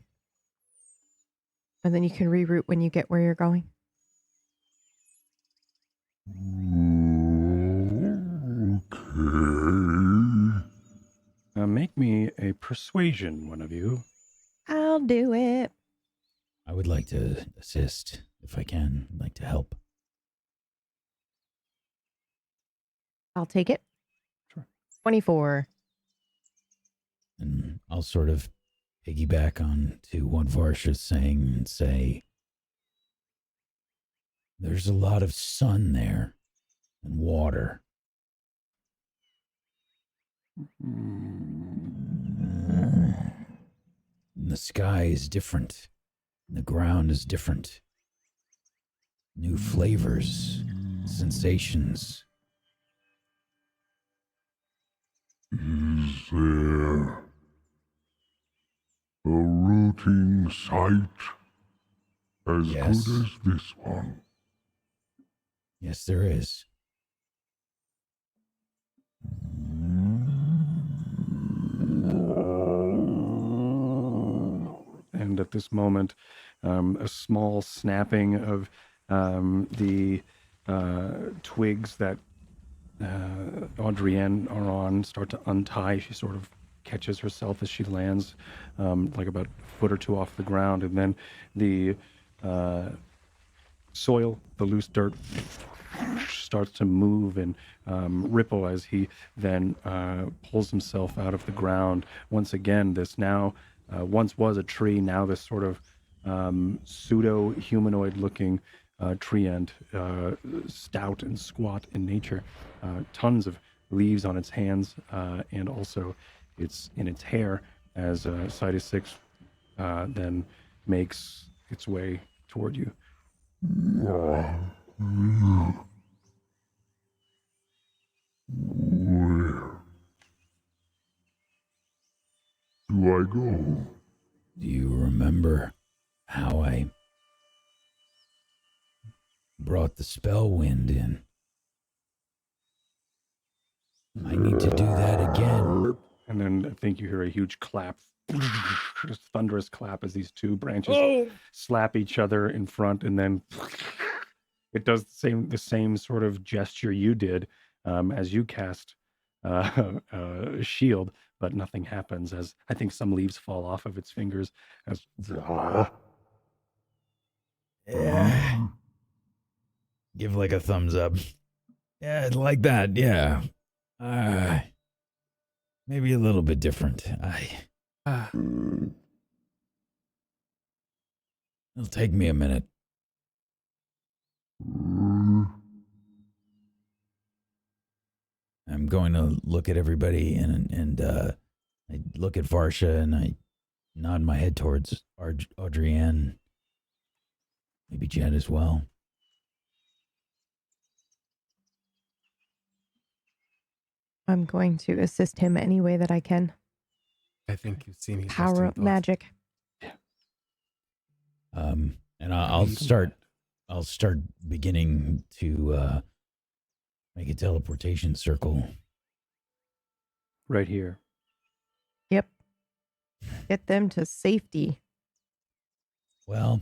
And then you can reroute when you get where you're going. Okay. Make me a persuasion, one of you. I'll do it. I would like to assist if I can. I'd like to help. I'll take it. Sure. 24. And I'll sort of piggyback on to what Varsha's saying and say, there's a lot of sun there and water. And the sky is different. And the ground is different. New flavors, sensations. Is there a routing site as Yes. good as this one? Yes, there is. And at this moment, a small snapping of the twigs that Audrey-Ann are on start to untie. She sort of catches herself as she lands, like about a foot or two off the ground, and then the soil, the loose dirt, starts to move and ripple as he then pulls himself out of the ground. Once again, this now once was a tree, now this sort of pseudo-humanoid looking tree end, stout and squat in nature, tons of leaves on its hands, and also it's in its hair as Sidus 6 then makes its way toward you. Where do I go? Do you remember how I brought the spell wind in? I need to do that again. And then I think you hear a huge clap, just thunderous clap as these two branches slap each other in front, and then it does the same sort of gesture you did as you cast shield, but nothing happens. As I think some leaves fall off of its fingers. As Yeah. Give like a thumbs up. Yeah, like that. Yeah. Maybe a little bit different. It'll take me a minute. I'm going to look at everybody and I look at Varsha and I nod my head towards Audrey-Ann. Maybe Jed as well. I'm going to assist him any way that I can. I think you've seen his Power resting up thought. magic. And I'll start beginning to make a teleportation circle. right here. Yep. Get them to safety. Well,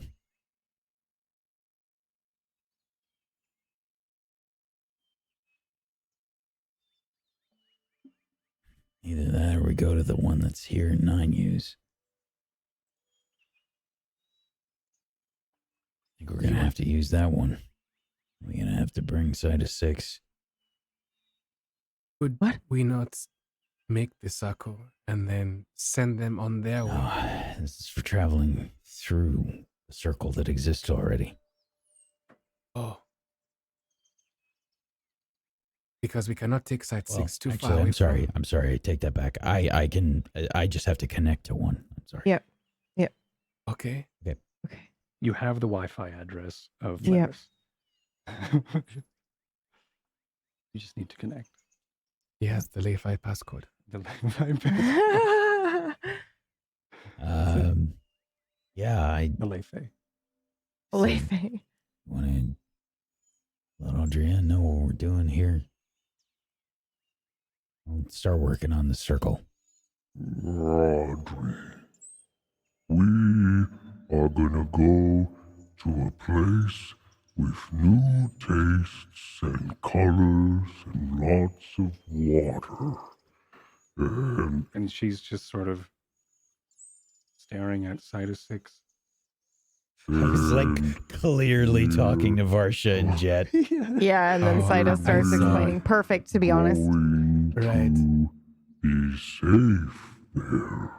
either that or we go to the one that's here in 9U's. I think we're going to have to use that one. We're going to have to bring side of 6. Could What? we not make the circle and then send them on their way? No, this is for traveling through the circle that exists already. Oh. Because we cannot take site Well, 6 too actually, far away I'm sorry. from- I'm sorry. I take that back. I just have to connect to one. I'm sorry. Yep. Okay. Okay. You have the Wi-Fi address of Yep. Laris. You just need to connect. He has the Layfi passcode. The Wi-Fi. Yeah, I The Wi-Fi. Lefe. want to let Audrienne know what we're doing here. I'll start working on the circle. Audrey, we are gonna go to a place with new tastes and colors and lots of water. And she's just sort of staring at side of 6. I was like clearly talking to Varsha and Jet. Yeah, and then Oh, Saito starts I see. explaining. Perfect, to be honest. Going Right. to be safe there.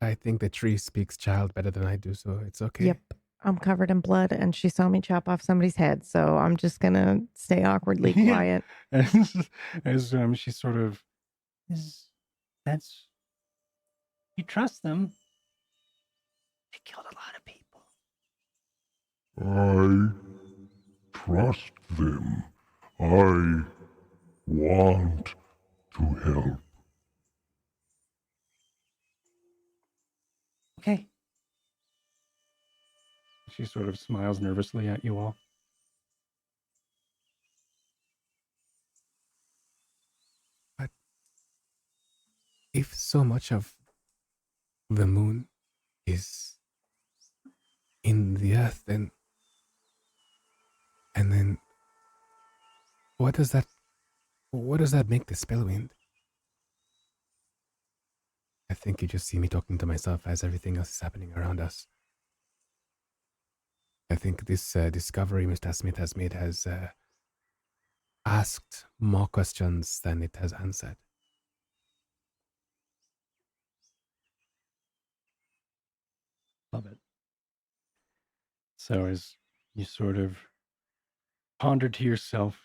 I think the tree speaks child better than I do, so it's okay. Yep. I'm covered in blood, and she saw me chop off somebody's head, so I'm just gonna stay awkwardly Yeah. quiet. As she sort of That's you trust them. They killed a lot of people. I trust them. I want to help. Okay. she sort of smiles nervously at you all. If so much of the moon is in the earth, then and then what does that make the spellwind? I think you just see me talking to myself as everything else is happening around us. I think this discovery Mr. Smith has made has asked more questions than it has answered. Love it. So as you sort of ponder to yourself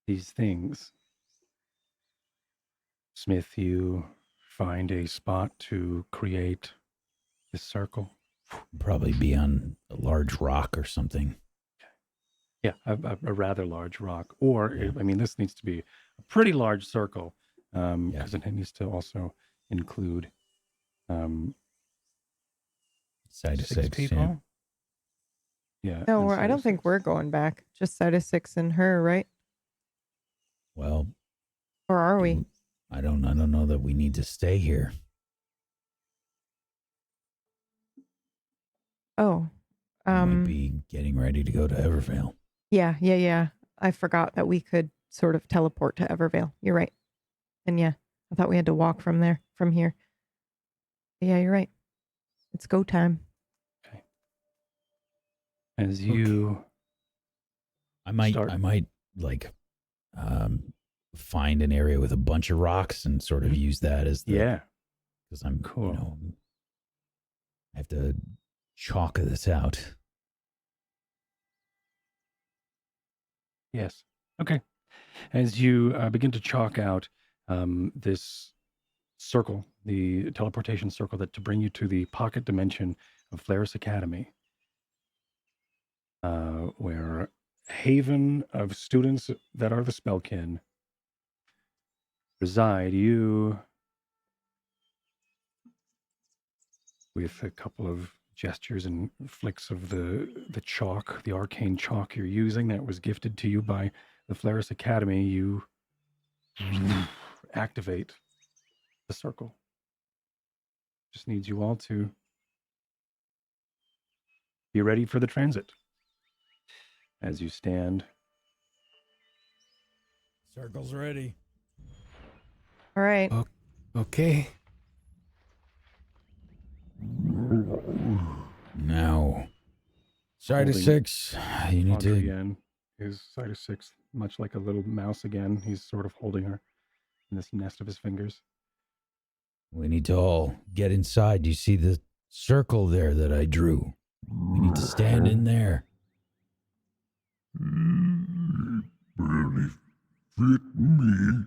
these things, Smith, you find a spot to create this circle. Probably be on a large rock or something. Yeah, a rather large rock. Or, Yeah. I mean, this needs to be a pretty large circle Yeah. because it needs to also include Side of 6 six. people. Yeah. No, and I side don't of think 6. we're going back. Just side of 6 and her, right? Well, Or are we? I don't know that we need to stay here. Oh, We might be getting ready to go to Evervale. yeah. I forgot that we could sort of teleport to Evervale. You're right. And yeah, I thought we had to walk from here. But yeah, you're right. It's go time. As you I might Start. like find an area with a bunch of rocks and sort of use that as the yeah. because I'm Cool. I have to chalk this out. Yes. Okay. As you begin to chalk out this circle, the teleportation circle that to bring you to the pocket dimension of Flaris Academy, where a haven of students that are the Spellkin reside, you, with a couple of gestures and flicks of the chalk, the arcane chalk you're using that was gifted to you by the Flaris Academy, you activate the circle. just needs you all to be ready for the transit. As you stand, Circle's ready. All right. Okay. Now, side of Holding 6, you need to. Adrienne is side of 6, much like a little mouse again. He's sort of holding her in this nest of his fingers. We need to all get inside. You see the circle there that I drew? We need to stand in there. Barely fit me.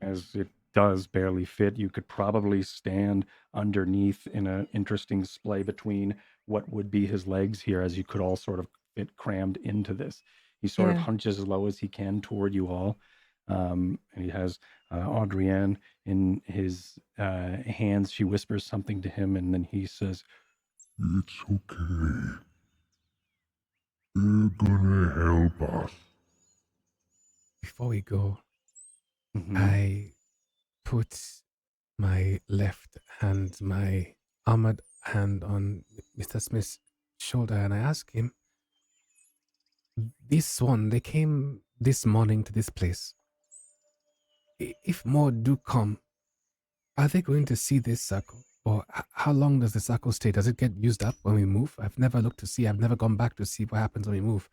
As it does barely fit, you could probably stand underneath in an interesting display between what would be his legs here, as you could all sort of fit crammed into this. He sort of Yeah. hunches as low as he can toward you all. And he has Adrienne in his hands. She whispers something to him, and then he says, It's okay. They're gonna help us. Before we go, "Mhm." I put my left hand, my armored hand on Mr. Smith's shoulder, and I ask him, this swan, they came this morning to this place. If more do come, are they going to see this circle? Or how long does the circle stay? Does it get used up when we move? I've never looked to see. I've never gone back to see what happens when we move.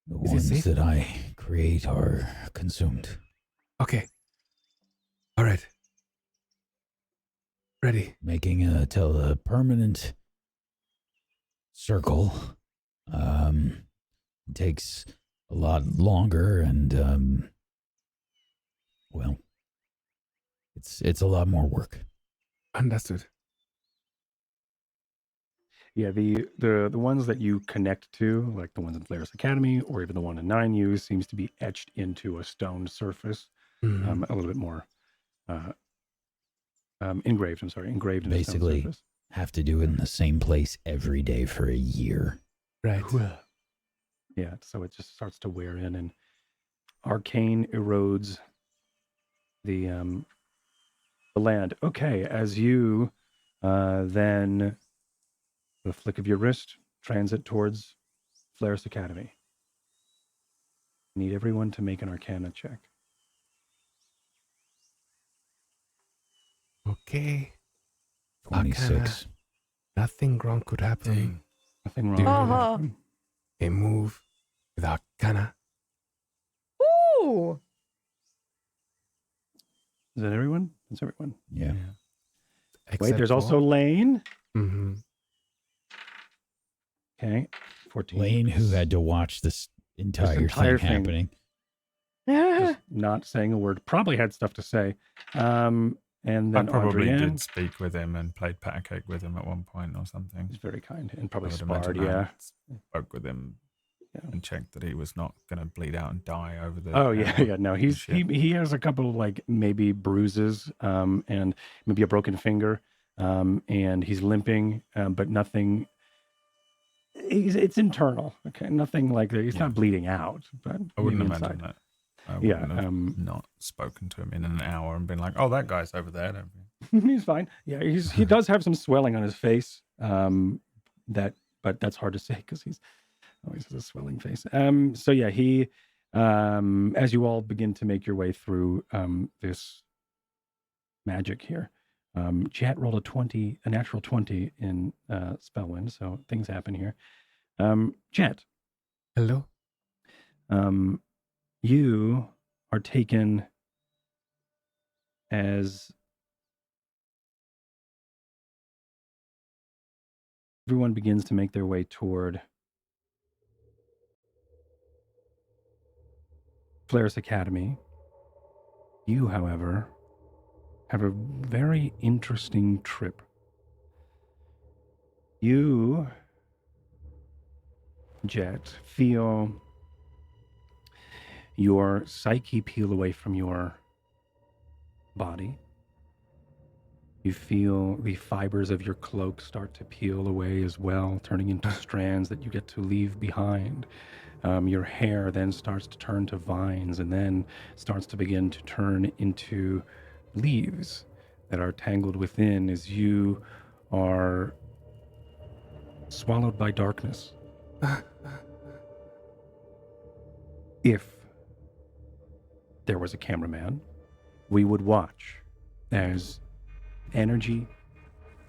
The Is it ones safe? that I create are consumed. Okay. All right. Ready. Making a permanent circle takes a lot longer, and well, it's a lot more work. Understood. Yeah, the ones that you connect to, like the ones in Polaris Academy or even the one in 9U, seems to be etched into a stone surface, Mhm. a little bit more engraved. I'm sorry, engraved in a stone Basically, surface. have to do it in the same place every day for a year. Right. Yeah, so it just starts to wear in, and arcane erodes the land. Okay, as you then the flick of your wrist transit towards Flaris Academy. Need everyone to make an Arcana check. Okay. 26. Nothing wrong could happen. Nothing wrong. Dude. with Uh-huh. that. A move with Arcana. Ooh. Is that everyone? That's everyone. Yeah. Wait, there's also Lane. Mm-hmm. Okay, 14. Lane, who had to watch this entire entire thing thing. happening. Just not saying a word. Probably had stuff to say. And I then probably Adrienne did speak with him and played pat a cake with him at one point or something. is very kind and I probably would sparred. imagine I Yeah. spoke with him Yeah. and checked that he was not going to bleed out and die over the. Oh yeah, yeah. No, he shit. he has a couple like maybe bruises, and maybe a broken finger, and he's limping, but nothing. It's internal. Okay, nothing like that. He's Yeah. not bleeding out, but I wouldn't maybe imagine inside. that. I Yeah, wouldn't have not spoken to him in an hour and been like, "Oh, that guy's over there." Don't be- He's fine. Yeah, he does have some swelling on his face. But that's hard to say because he's always has a swelling face. So yeah, he, as you all begin to make your way through this magic here, Chat rolled a natural 20 in Spellwind, so things happen here. Chat, Hello? you are taken as everyone begins to make their way toward Flaris Academy. You, however, have a very interesting trip. You, Jet, feel your psyche peel away from your body. You feel the fibers of your cloak start to peel away as well, turning into strands that you get to leave behind. Your hair then starts to turn to vines and then starts to begin to turn into leaves that are tangled within as you are swallowed by darkness. If there was a cameraman, we would watch as energy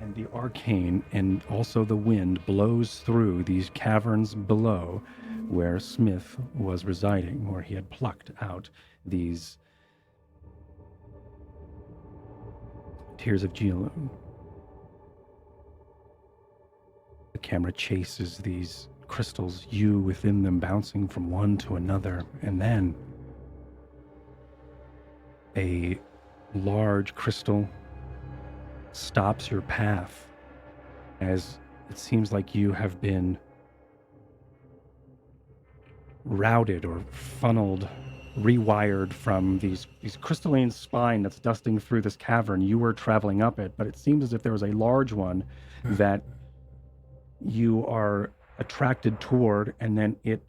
and the arcane and also the wind blows through these caverns below where Smith was residing, where he had plucked out these Tears of Geolune. The camera chases these crystals, you within them bouncing from one to another, and then a large crystal stops your path as it seems like you have been routed or funneled, rewired from these crystalline spine that's dusting through this cavern. You were traveling up it, but it seems as if there was a large one that you are attracted toward, and then it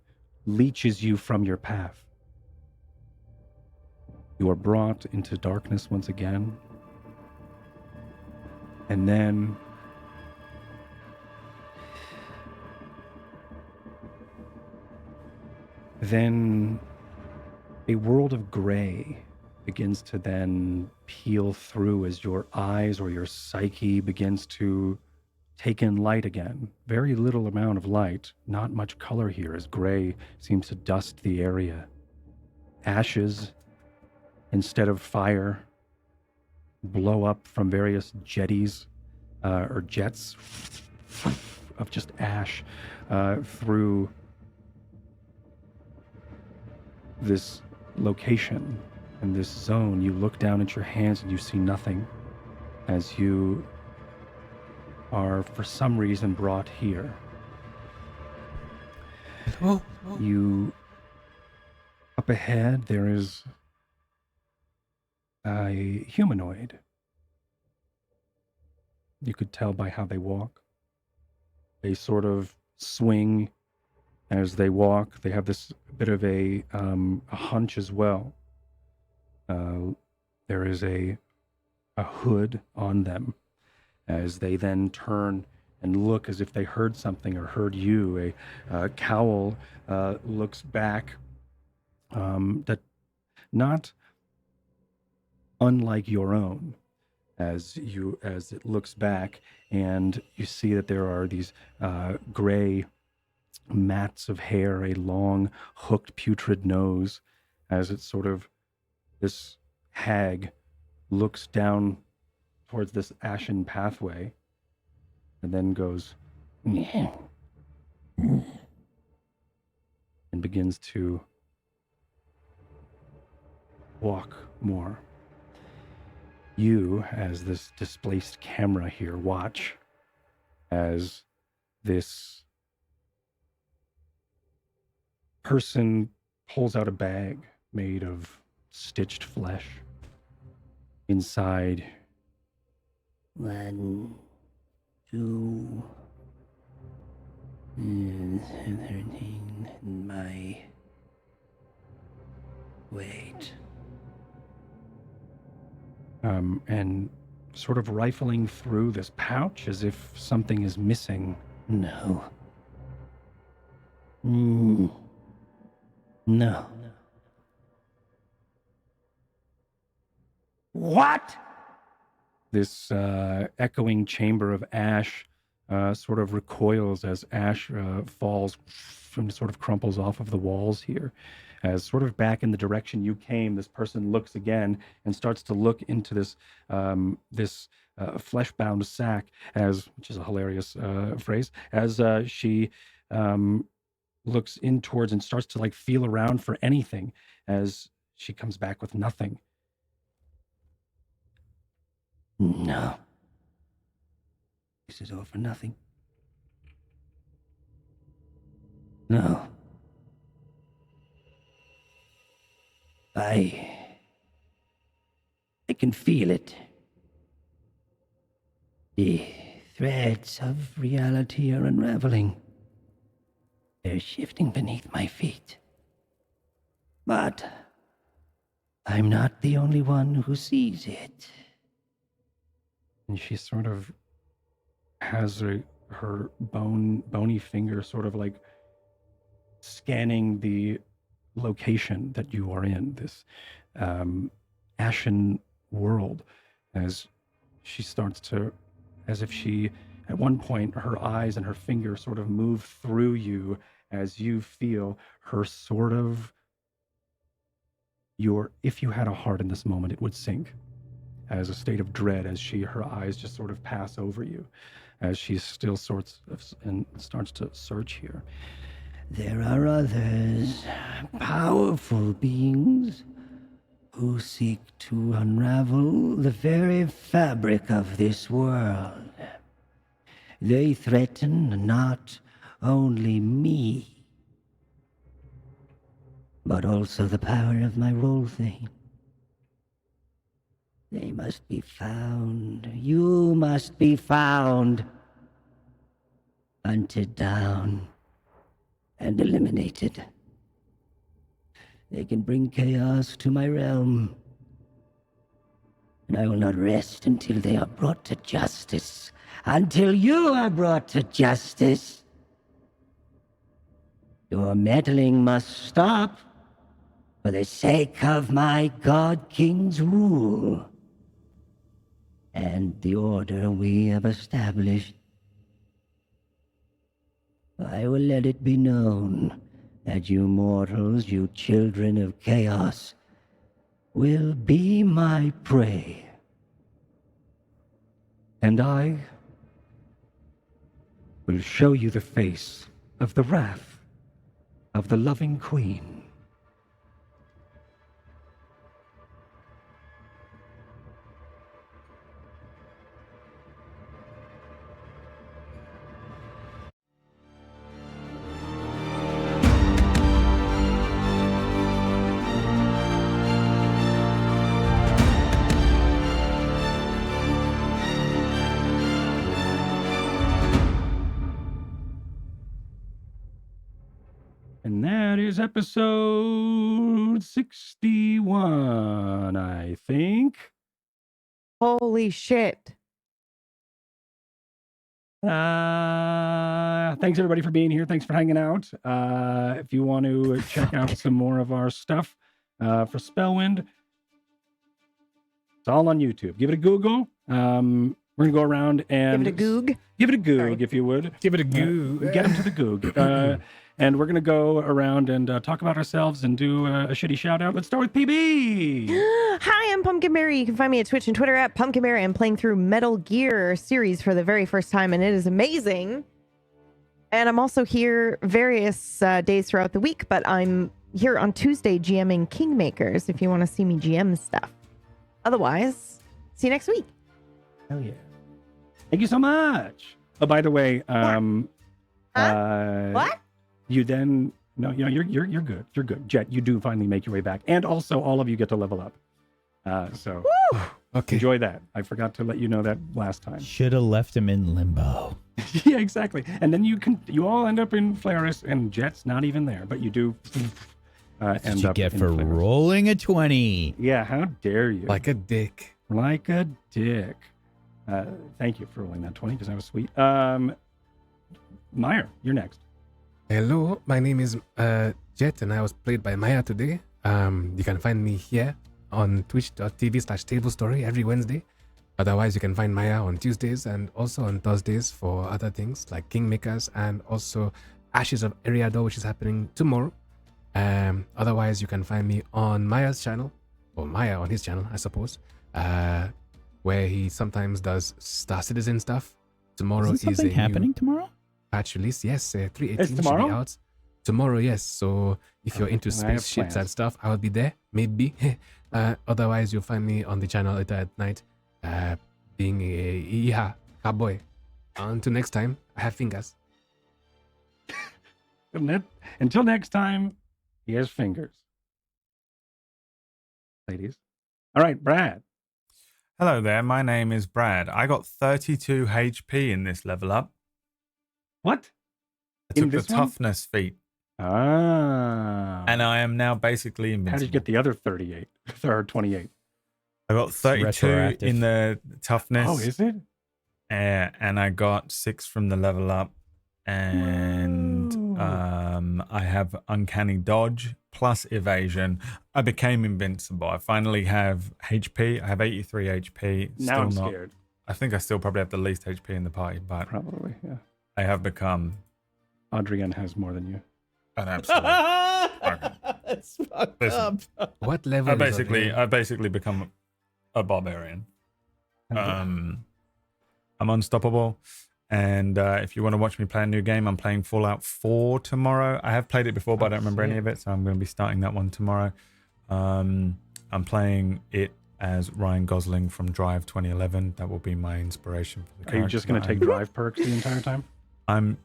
leeches you from your path. You are brought into darkness once again. And then a world of gray begins to then peel through as your eyes or your psyche begins to take in light again. Very little amount of light, not much color here as gray seems to dust the area. Ashes instead of fire blow up from various jetties or jets of just ash through this location and this zone. You look down at your hands and you see nothing as you are for some reason brought here. You up ahead there is a humanoid. You could tell by how they walk. They sort of swing as they walk. They have this bit of a hunch as well. There is a hood on them as they then turn and look as if they heard something or heard you. A cowl looks back that not unlike your own as it looks back, and you see that there are these gray mats of hair, a long hooked putrid nose, as it's sort of this hag looks down towards this ashen pathway and then goes and begins to walk more. You, as this displaced camera here, watch as this person pulls out a bag made of stitched flesh. Inside, 1, 2, 13, my weight. and sort of rifling through this pouch as if something is missing. No. No. What? This echoing chamber of ash sort of recoils as ash falls and sort of crumples off of the walls here. As sort of back in the direction you came, this person looks again and starts to look into this flesh-bound sack, which is a hilarious phrase, as she looks in towards and starts to like feel around for anything, as she comes back with nothing. No. This is all for nothing. No. I can feel it. The threads of reality are unraveling. They're shifting beneath my feet. But I'm not the only one who sees it. And she sort of has her bony finger sort of like scanning the location that you are in, this ashen world, as she starts to, as if she, at one point, her eyes and her finger sort of move through you as you feel her sort of, if you had a heart in this moment, it would sink as a state of dread as her eyes just sort of pass over you as she still sorts of, and starts to search here. There are others, powerful beings, who seek to unravel the very fabric of this world. They threaten not only me, but also the power of my role thing. They must be found. You must be found. Hunted down and eliminated. They can bring chaos to my realm. And I will not rest until they are brought to justice. Until you are brought to justice. Your meddling must stop for the sake of my God King's rule and the order we have established. I will let it be known that you mortals, you children of chaos, will be my prey. And I will show you the face of the wrath of the loving queen. And that is episode 61, I think. Holy shit. Thanks everybody for being here. Thanks for hanging out. If you want to check out some more of our stuff for Spellwind, it's all on YouTube. Give it a Google. We're gonna go around and Give it a goog. Give it a goog, Sorry. if you would. Give it a goo. Get them to the goog. And we're gonna go around and talk about ourselves and do a shitty shout out. Let's start with PB. Hi, I'm Pumpkinberry. You can find me at Twitch and Twitter at Pumpkinberry. I'm playing through Metal Gear series for the very first time, and it is amazing. And I'm also here various days throughout the week, but I'm here on Tuesday GMing Kingmakers if you want to see me GM stuff. Otherwise, see you next week. Hell yeah. Thank you so much. Oh, by the way, What? You then you're good. You're good. Jet, you do finally make your way back. And also all of you get to level up. So Okay. enjoy that. I forgot to let you know that last time. Should have left him in limbo. Yeah, exactly. And then you all end up in Flaris and Jet's not even there, but you do That's end what you up get in for Flaris. rolling a 20. Yeah, how dare you? Like a dick. Like a dick. Thank you for rolling that 20 because that was sweet. Meyer, you're next. Hello, my name is Jet, and I was played by Maya today. You can find me here on twitch.tv/tablestory every Wednesday. Otherwise, you can find Maya on Tuesdays and also on Thursdays for other things like Kingmakers and also Ashes of Eriador, which is happening tomorrow. Otherwise, you can find me on Maya's channel, or Maya on his channel, I suppose, where he sometimes does Star Citizen stuff. Tomorrow Isn't is something a happening new tomorrow? patch release. Yes, 318 It's should be tomorrow? out. Tomorrow, yes. So if you're into I have spaceships and plans. stuff, I will be there, maybe. Otherwise, you'll find me on the channel later at night, being a cowboy. Until next time, I have fingers. Until next time, he has fingers. Ladies. All right, Brad. Hello there, my name is Brad. I got 32 HP in this level up. What? I In took the this one? toughness feat, Ah. and I am now basically invincible. How did you get the other 38 or 28? I got 32 retroactive. in the toughness. Oh, is it? and I got 6 from the level up, and I have uncanny dodge plus evasion. I became invincible. I finally have HP. I have 83 HP. Now Still I'm not. scared. I think I still probably have the least HP in the party, but Probably, yeah. I have become Adrian has more than you. an absolute. That's fucked Listen. up. What level? I is Adrian? basically become a barbarian. I'm unstoppable. And if you want to watch me play a new game, I'm playing Fallout 4 tomorrow. I have played it before, but I don't remember any of it, so I'm going to be starting that one tomorrow. I'm playing it as Ryan Gosling from Drive 2011. That will be my inspiration for the Are you just going to take drive perks the entire time? I'm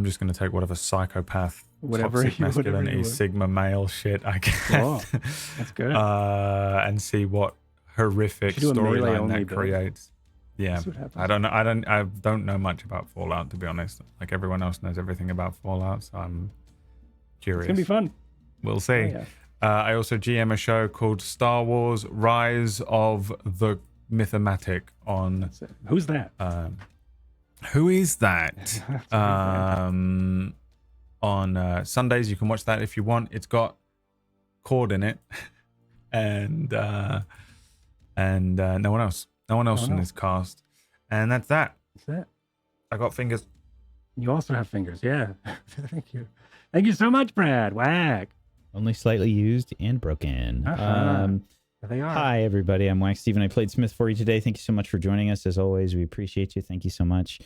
just going to take whatever psychopath, Whatever toxic you- whatever masculinity, you want. Sigma male shit I can. Oh, that's good. And see what horrific Should do a melee storyline only that build. creates. Yeah, See what happens. I don't know much about Fallout, to be honest. Like everyone else knows everything about Fallout, so I'm curious. It's going to be fun. We'll see. Oh, yeah. I also GM a show called Star Wars: Rise of the Mythomatic on. That's it. Who's that? Who is that? That's a good brand. On Sundays, you can watch that if you want. It's got Cord in it, and no one else. No one else Oh, in no. this cast, and that's that. That's it. I got fingers. You also have fingers. Yeah. Thank you. Thank you so much, Brad. Whack. Only slightly used and broken. Uh-huh. There they are. Hi, everybody. I'm Wax Steven. I played Smith for you today. Thank you so much for joining us. As always, we appreciate you. Thank you so much.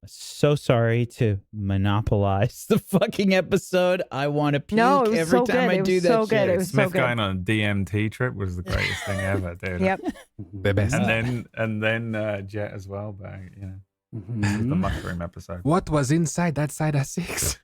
So sorry to monopolize the fucking episode. I want to puke No, it was every so time good. I It do was that so good. shit. It was so Smith good. going on a DMT trip was the greatest thing ever, dude. Yep. The best. And then Jet as well, but you know, Mhm. the mushroom episode. What was inside that Cider 6?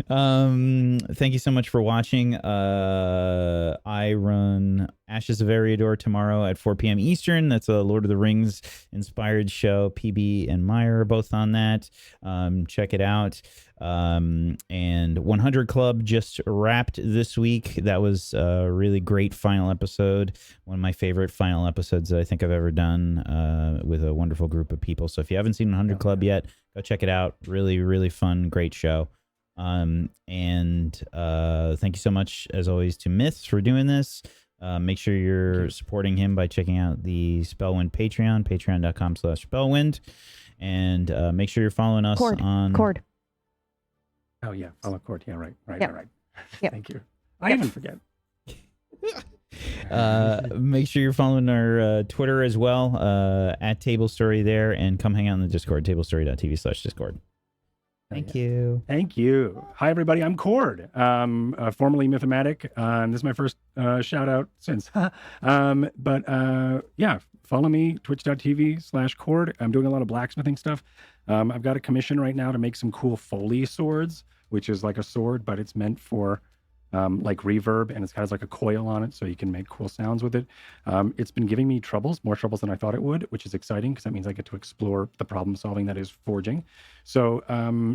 Thank you so much for watching. I run Ashes of Eriador tomorrow at 4 p.m. Eastern. That's a Lord of the Rings inspired show. PB and Meyer are both on that. Check it out. And 100 Club just wrapped this week. That was a really great final episode. One of my favorite final episodes that I think I've ever done with a wonderful group of people. So if you haven't seen 100 Club yet, go check it out. Really, really fun, great show. And thank you so much, as always, to Myths for doing this. Make sure you're supporting him by checking out the Spellwind Patreon, patreon.com/Spellwind. And make sure you're following us on... Cord. Oh, yeah. Follow Court. Yeah, right. Right. Yep. Right. Yep. Thank you. I even forget. Make sure you're following our Twitter as well, at Table Story there, and come hang out in the Discord, tablestory.tv/Discord. Thank you. Thank you. Hi, everybody. I'm Cord, formerly Mythomatic. This is my first shout out since. Yeah, follow me, twitch.tv/Cord. I'm doing a lot of blacksmithing stuff. I've got a commission right now to make some cool Foley swords, which is like a sword, but it's meant for like reverb, and it has like a coil on it so you can make cool sounds with it. It's been giving me more troubles than I thought it would, which is exciting because that means I get to explore the problem solving that is forging. So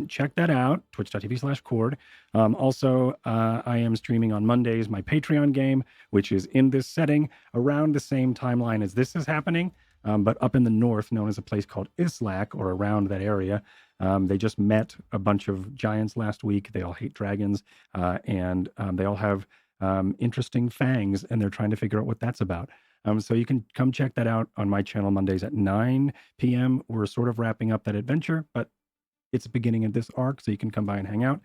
check that out, twitch.tv/Cord. Also, I am streaming on Mondays my Patreon game, which is in this setting around the same timeline as this is happening, but up in the north, known as a place called Islak, or around that area. They just met a bunch of giants last week. They all hate dragons, and they all have interesting fangs, and they're trying to figure out what that's about. So you can come check that out on my channel Mondays at 9 p.m. We're sort of wrapping up that adventure, but it's the beginning of this arc, so you can come by and hang out.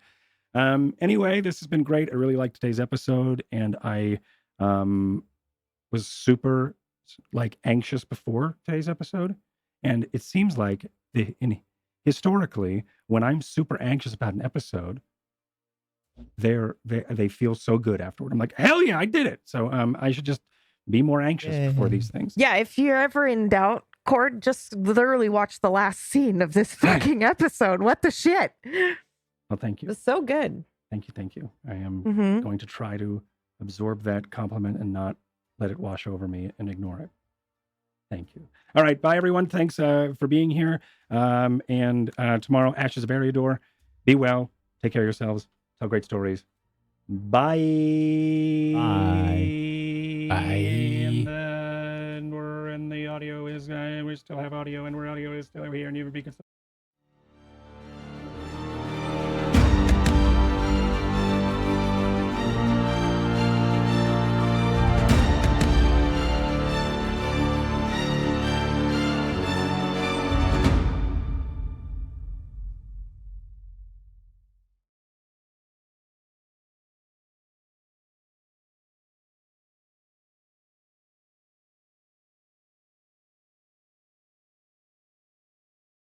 Anyway, this has been great. I really liked today's episode, and I was super anxious before today's episode, and it seems like historically, when I'm super anxious about an episode, they feel so good afterward. I'm like, hell yeah, I did it. So I should just be more anxious before these things. Yeah, if you're ever in doubt, Cord, just literally watch the last scene of this fucking episode. What the shit? Well, thank you. It's so good. Thank you. I am Mhm. going to try to absorb that compliment and not let it wash over me and ignore it. Thank you. All right. Bye, everyone. Thanks for being here. And tomorrow, Ashes of Eriador. Be well. Take care of yourselves. Tell great stories. Bye. Bye. Bye. And the audio is and we still have audio, and we're audio is still here, and you would be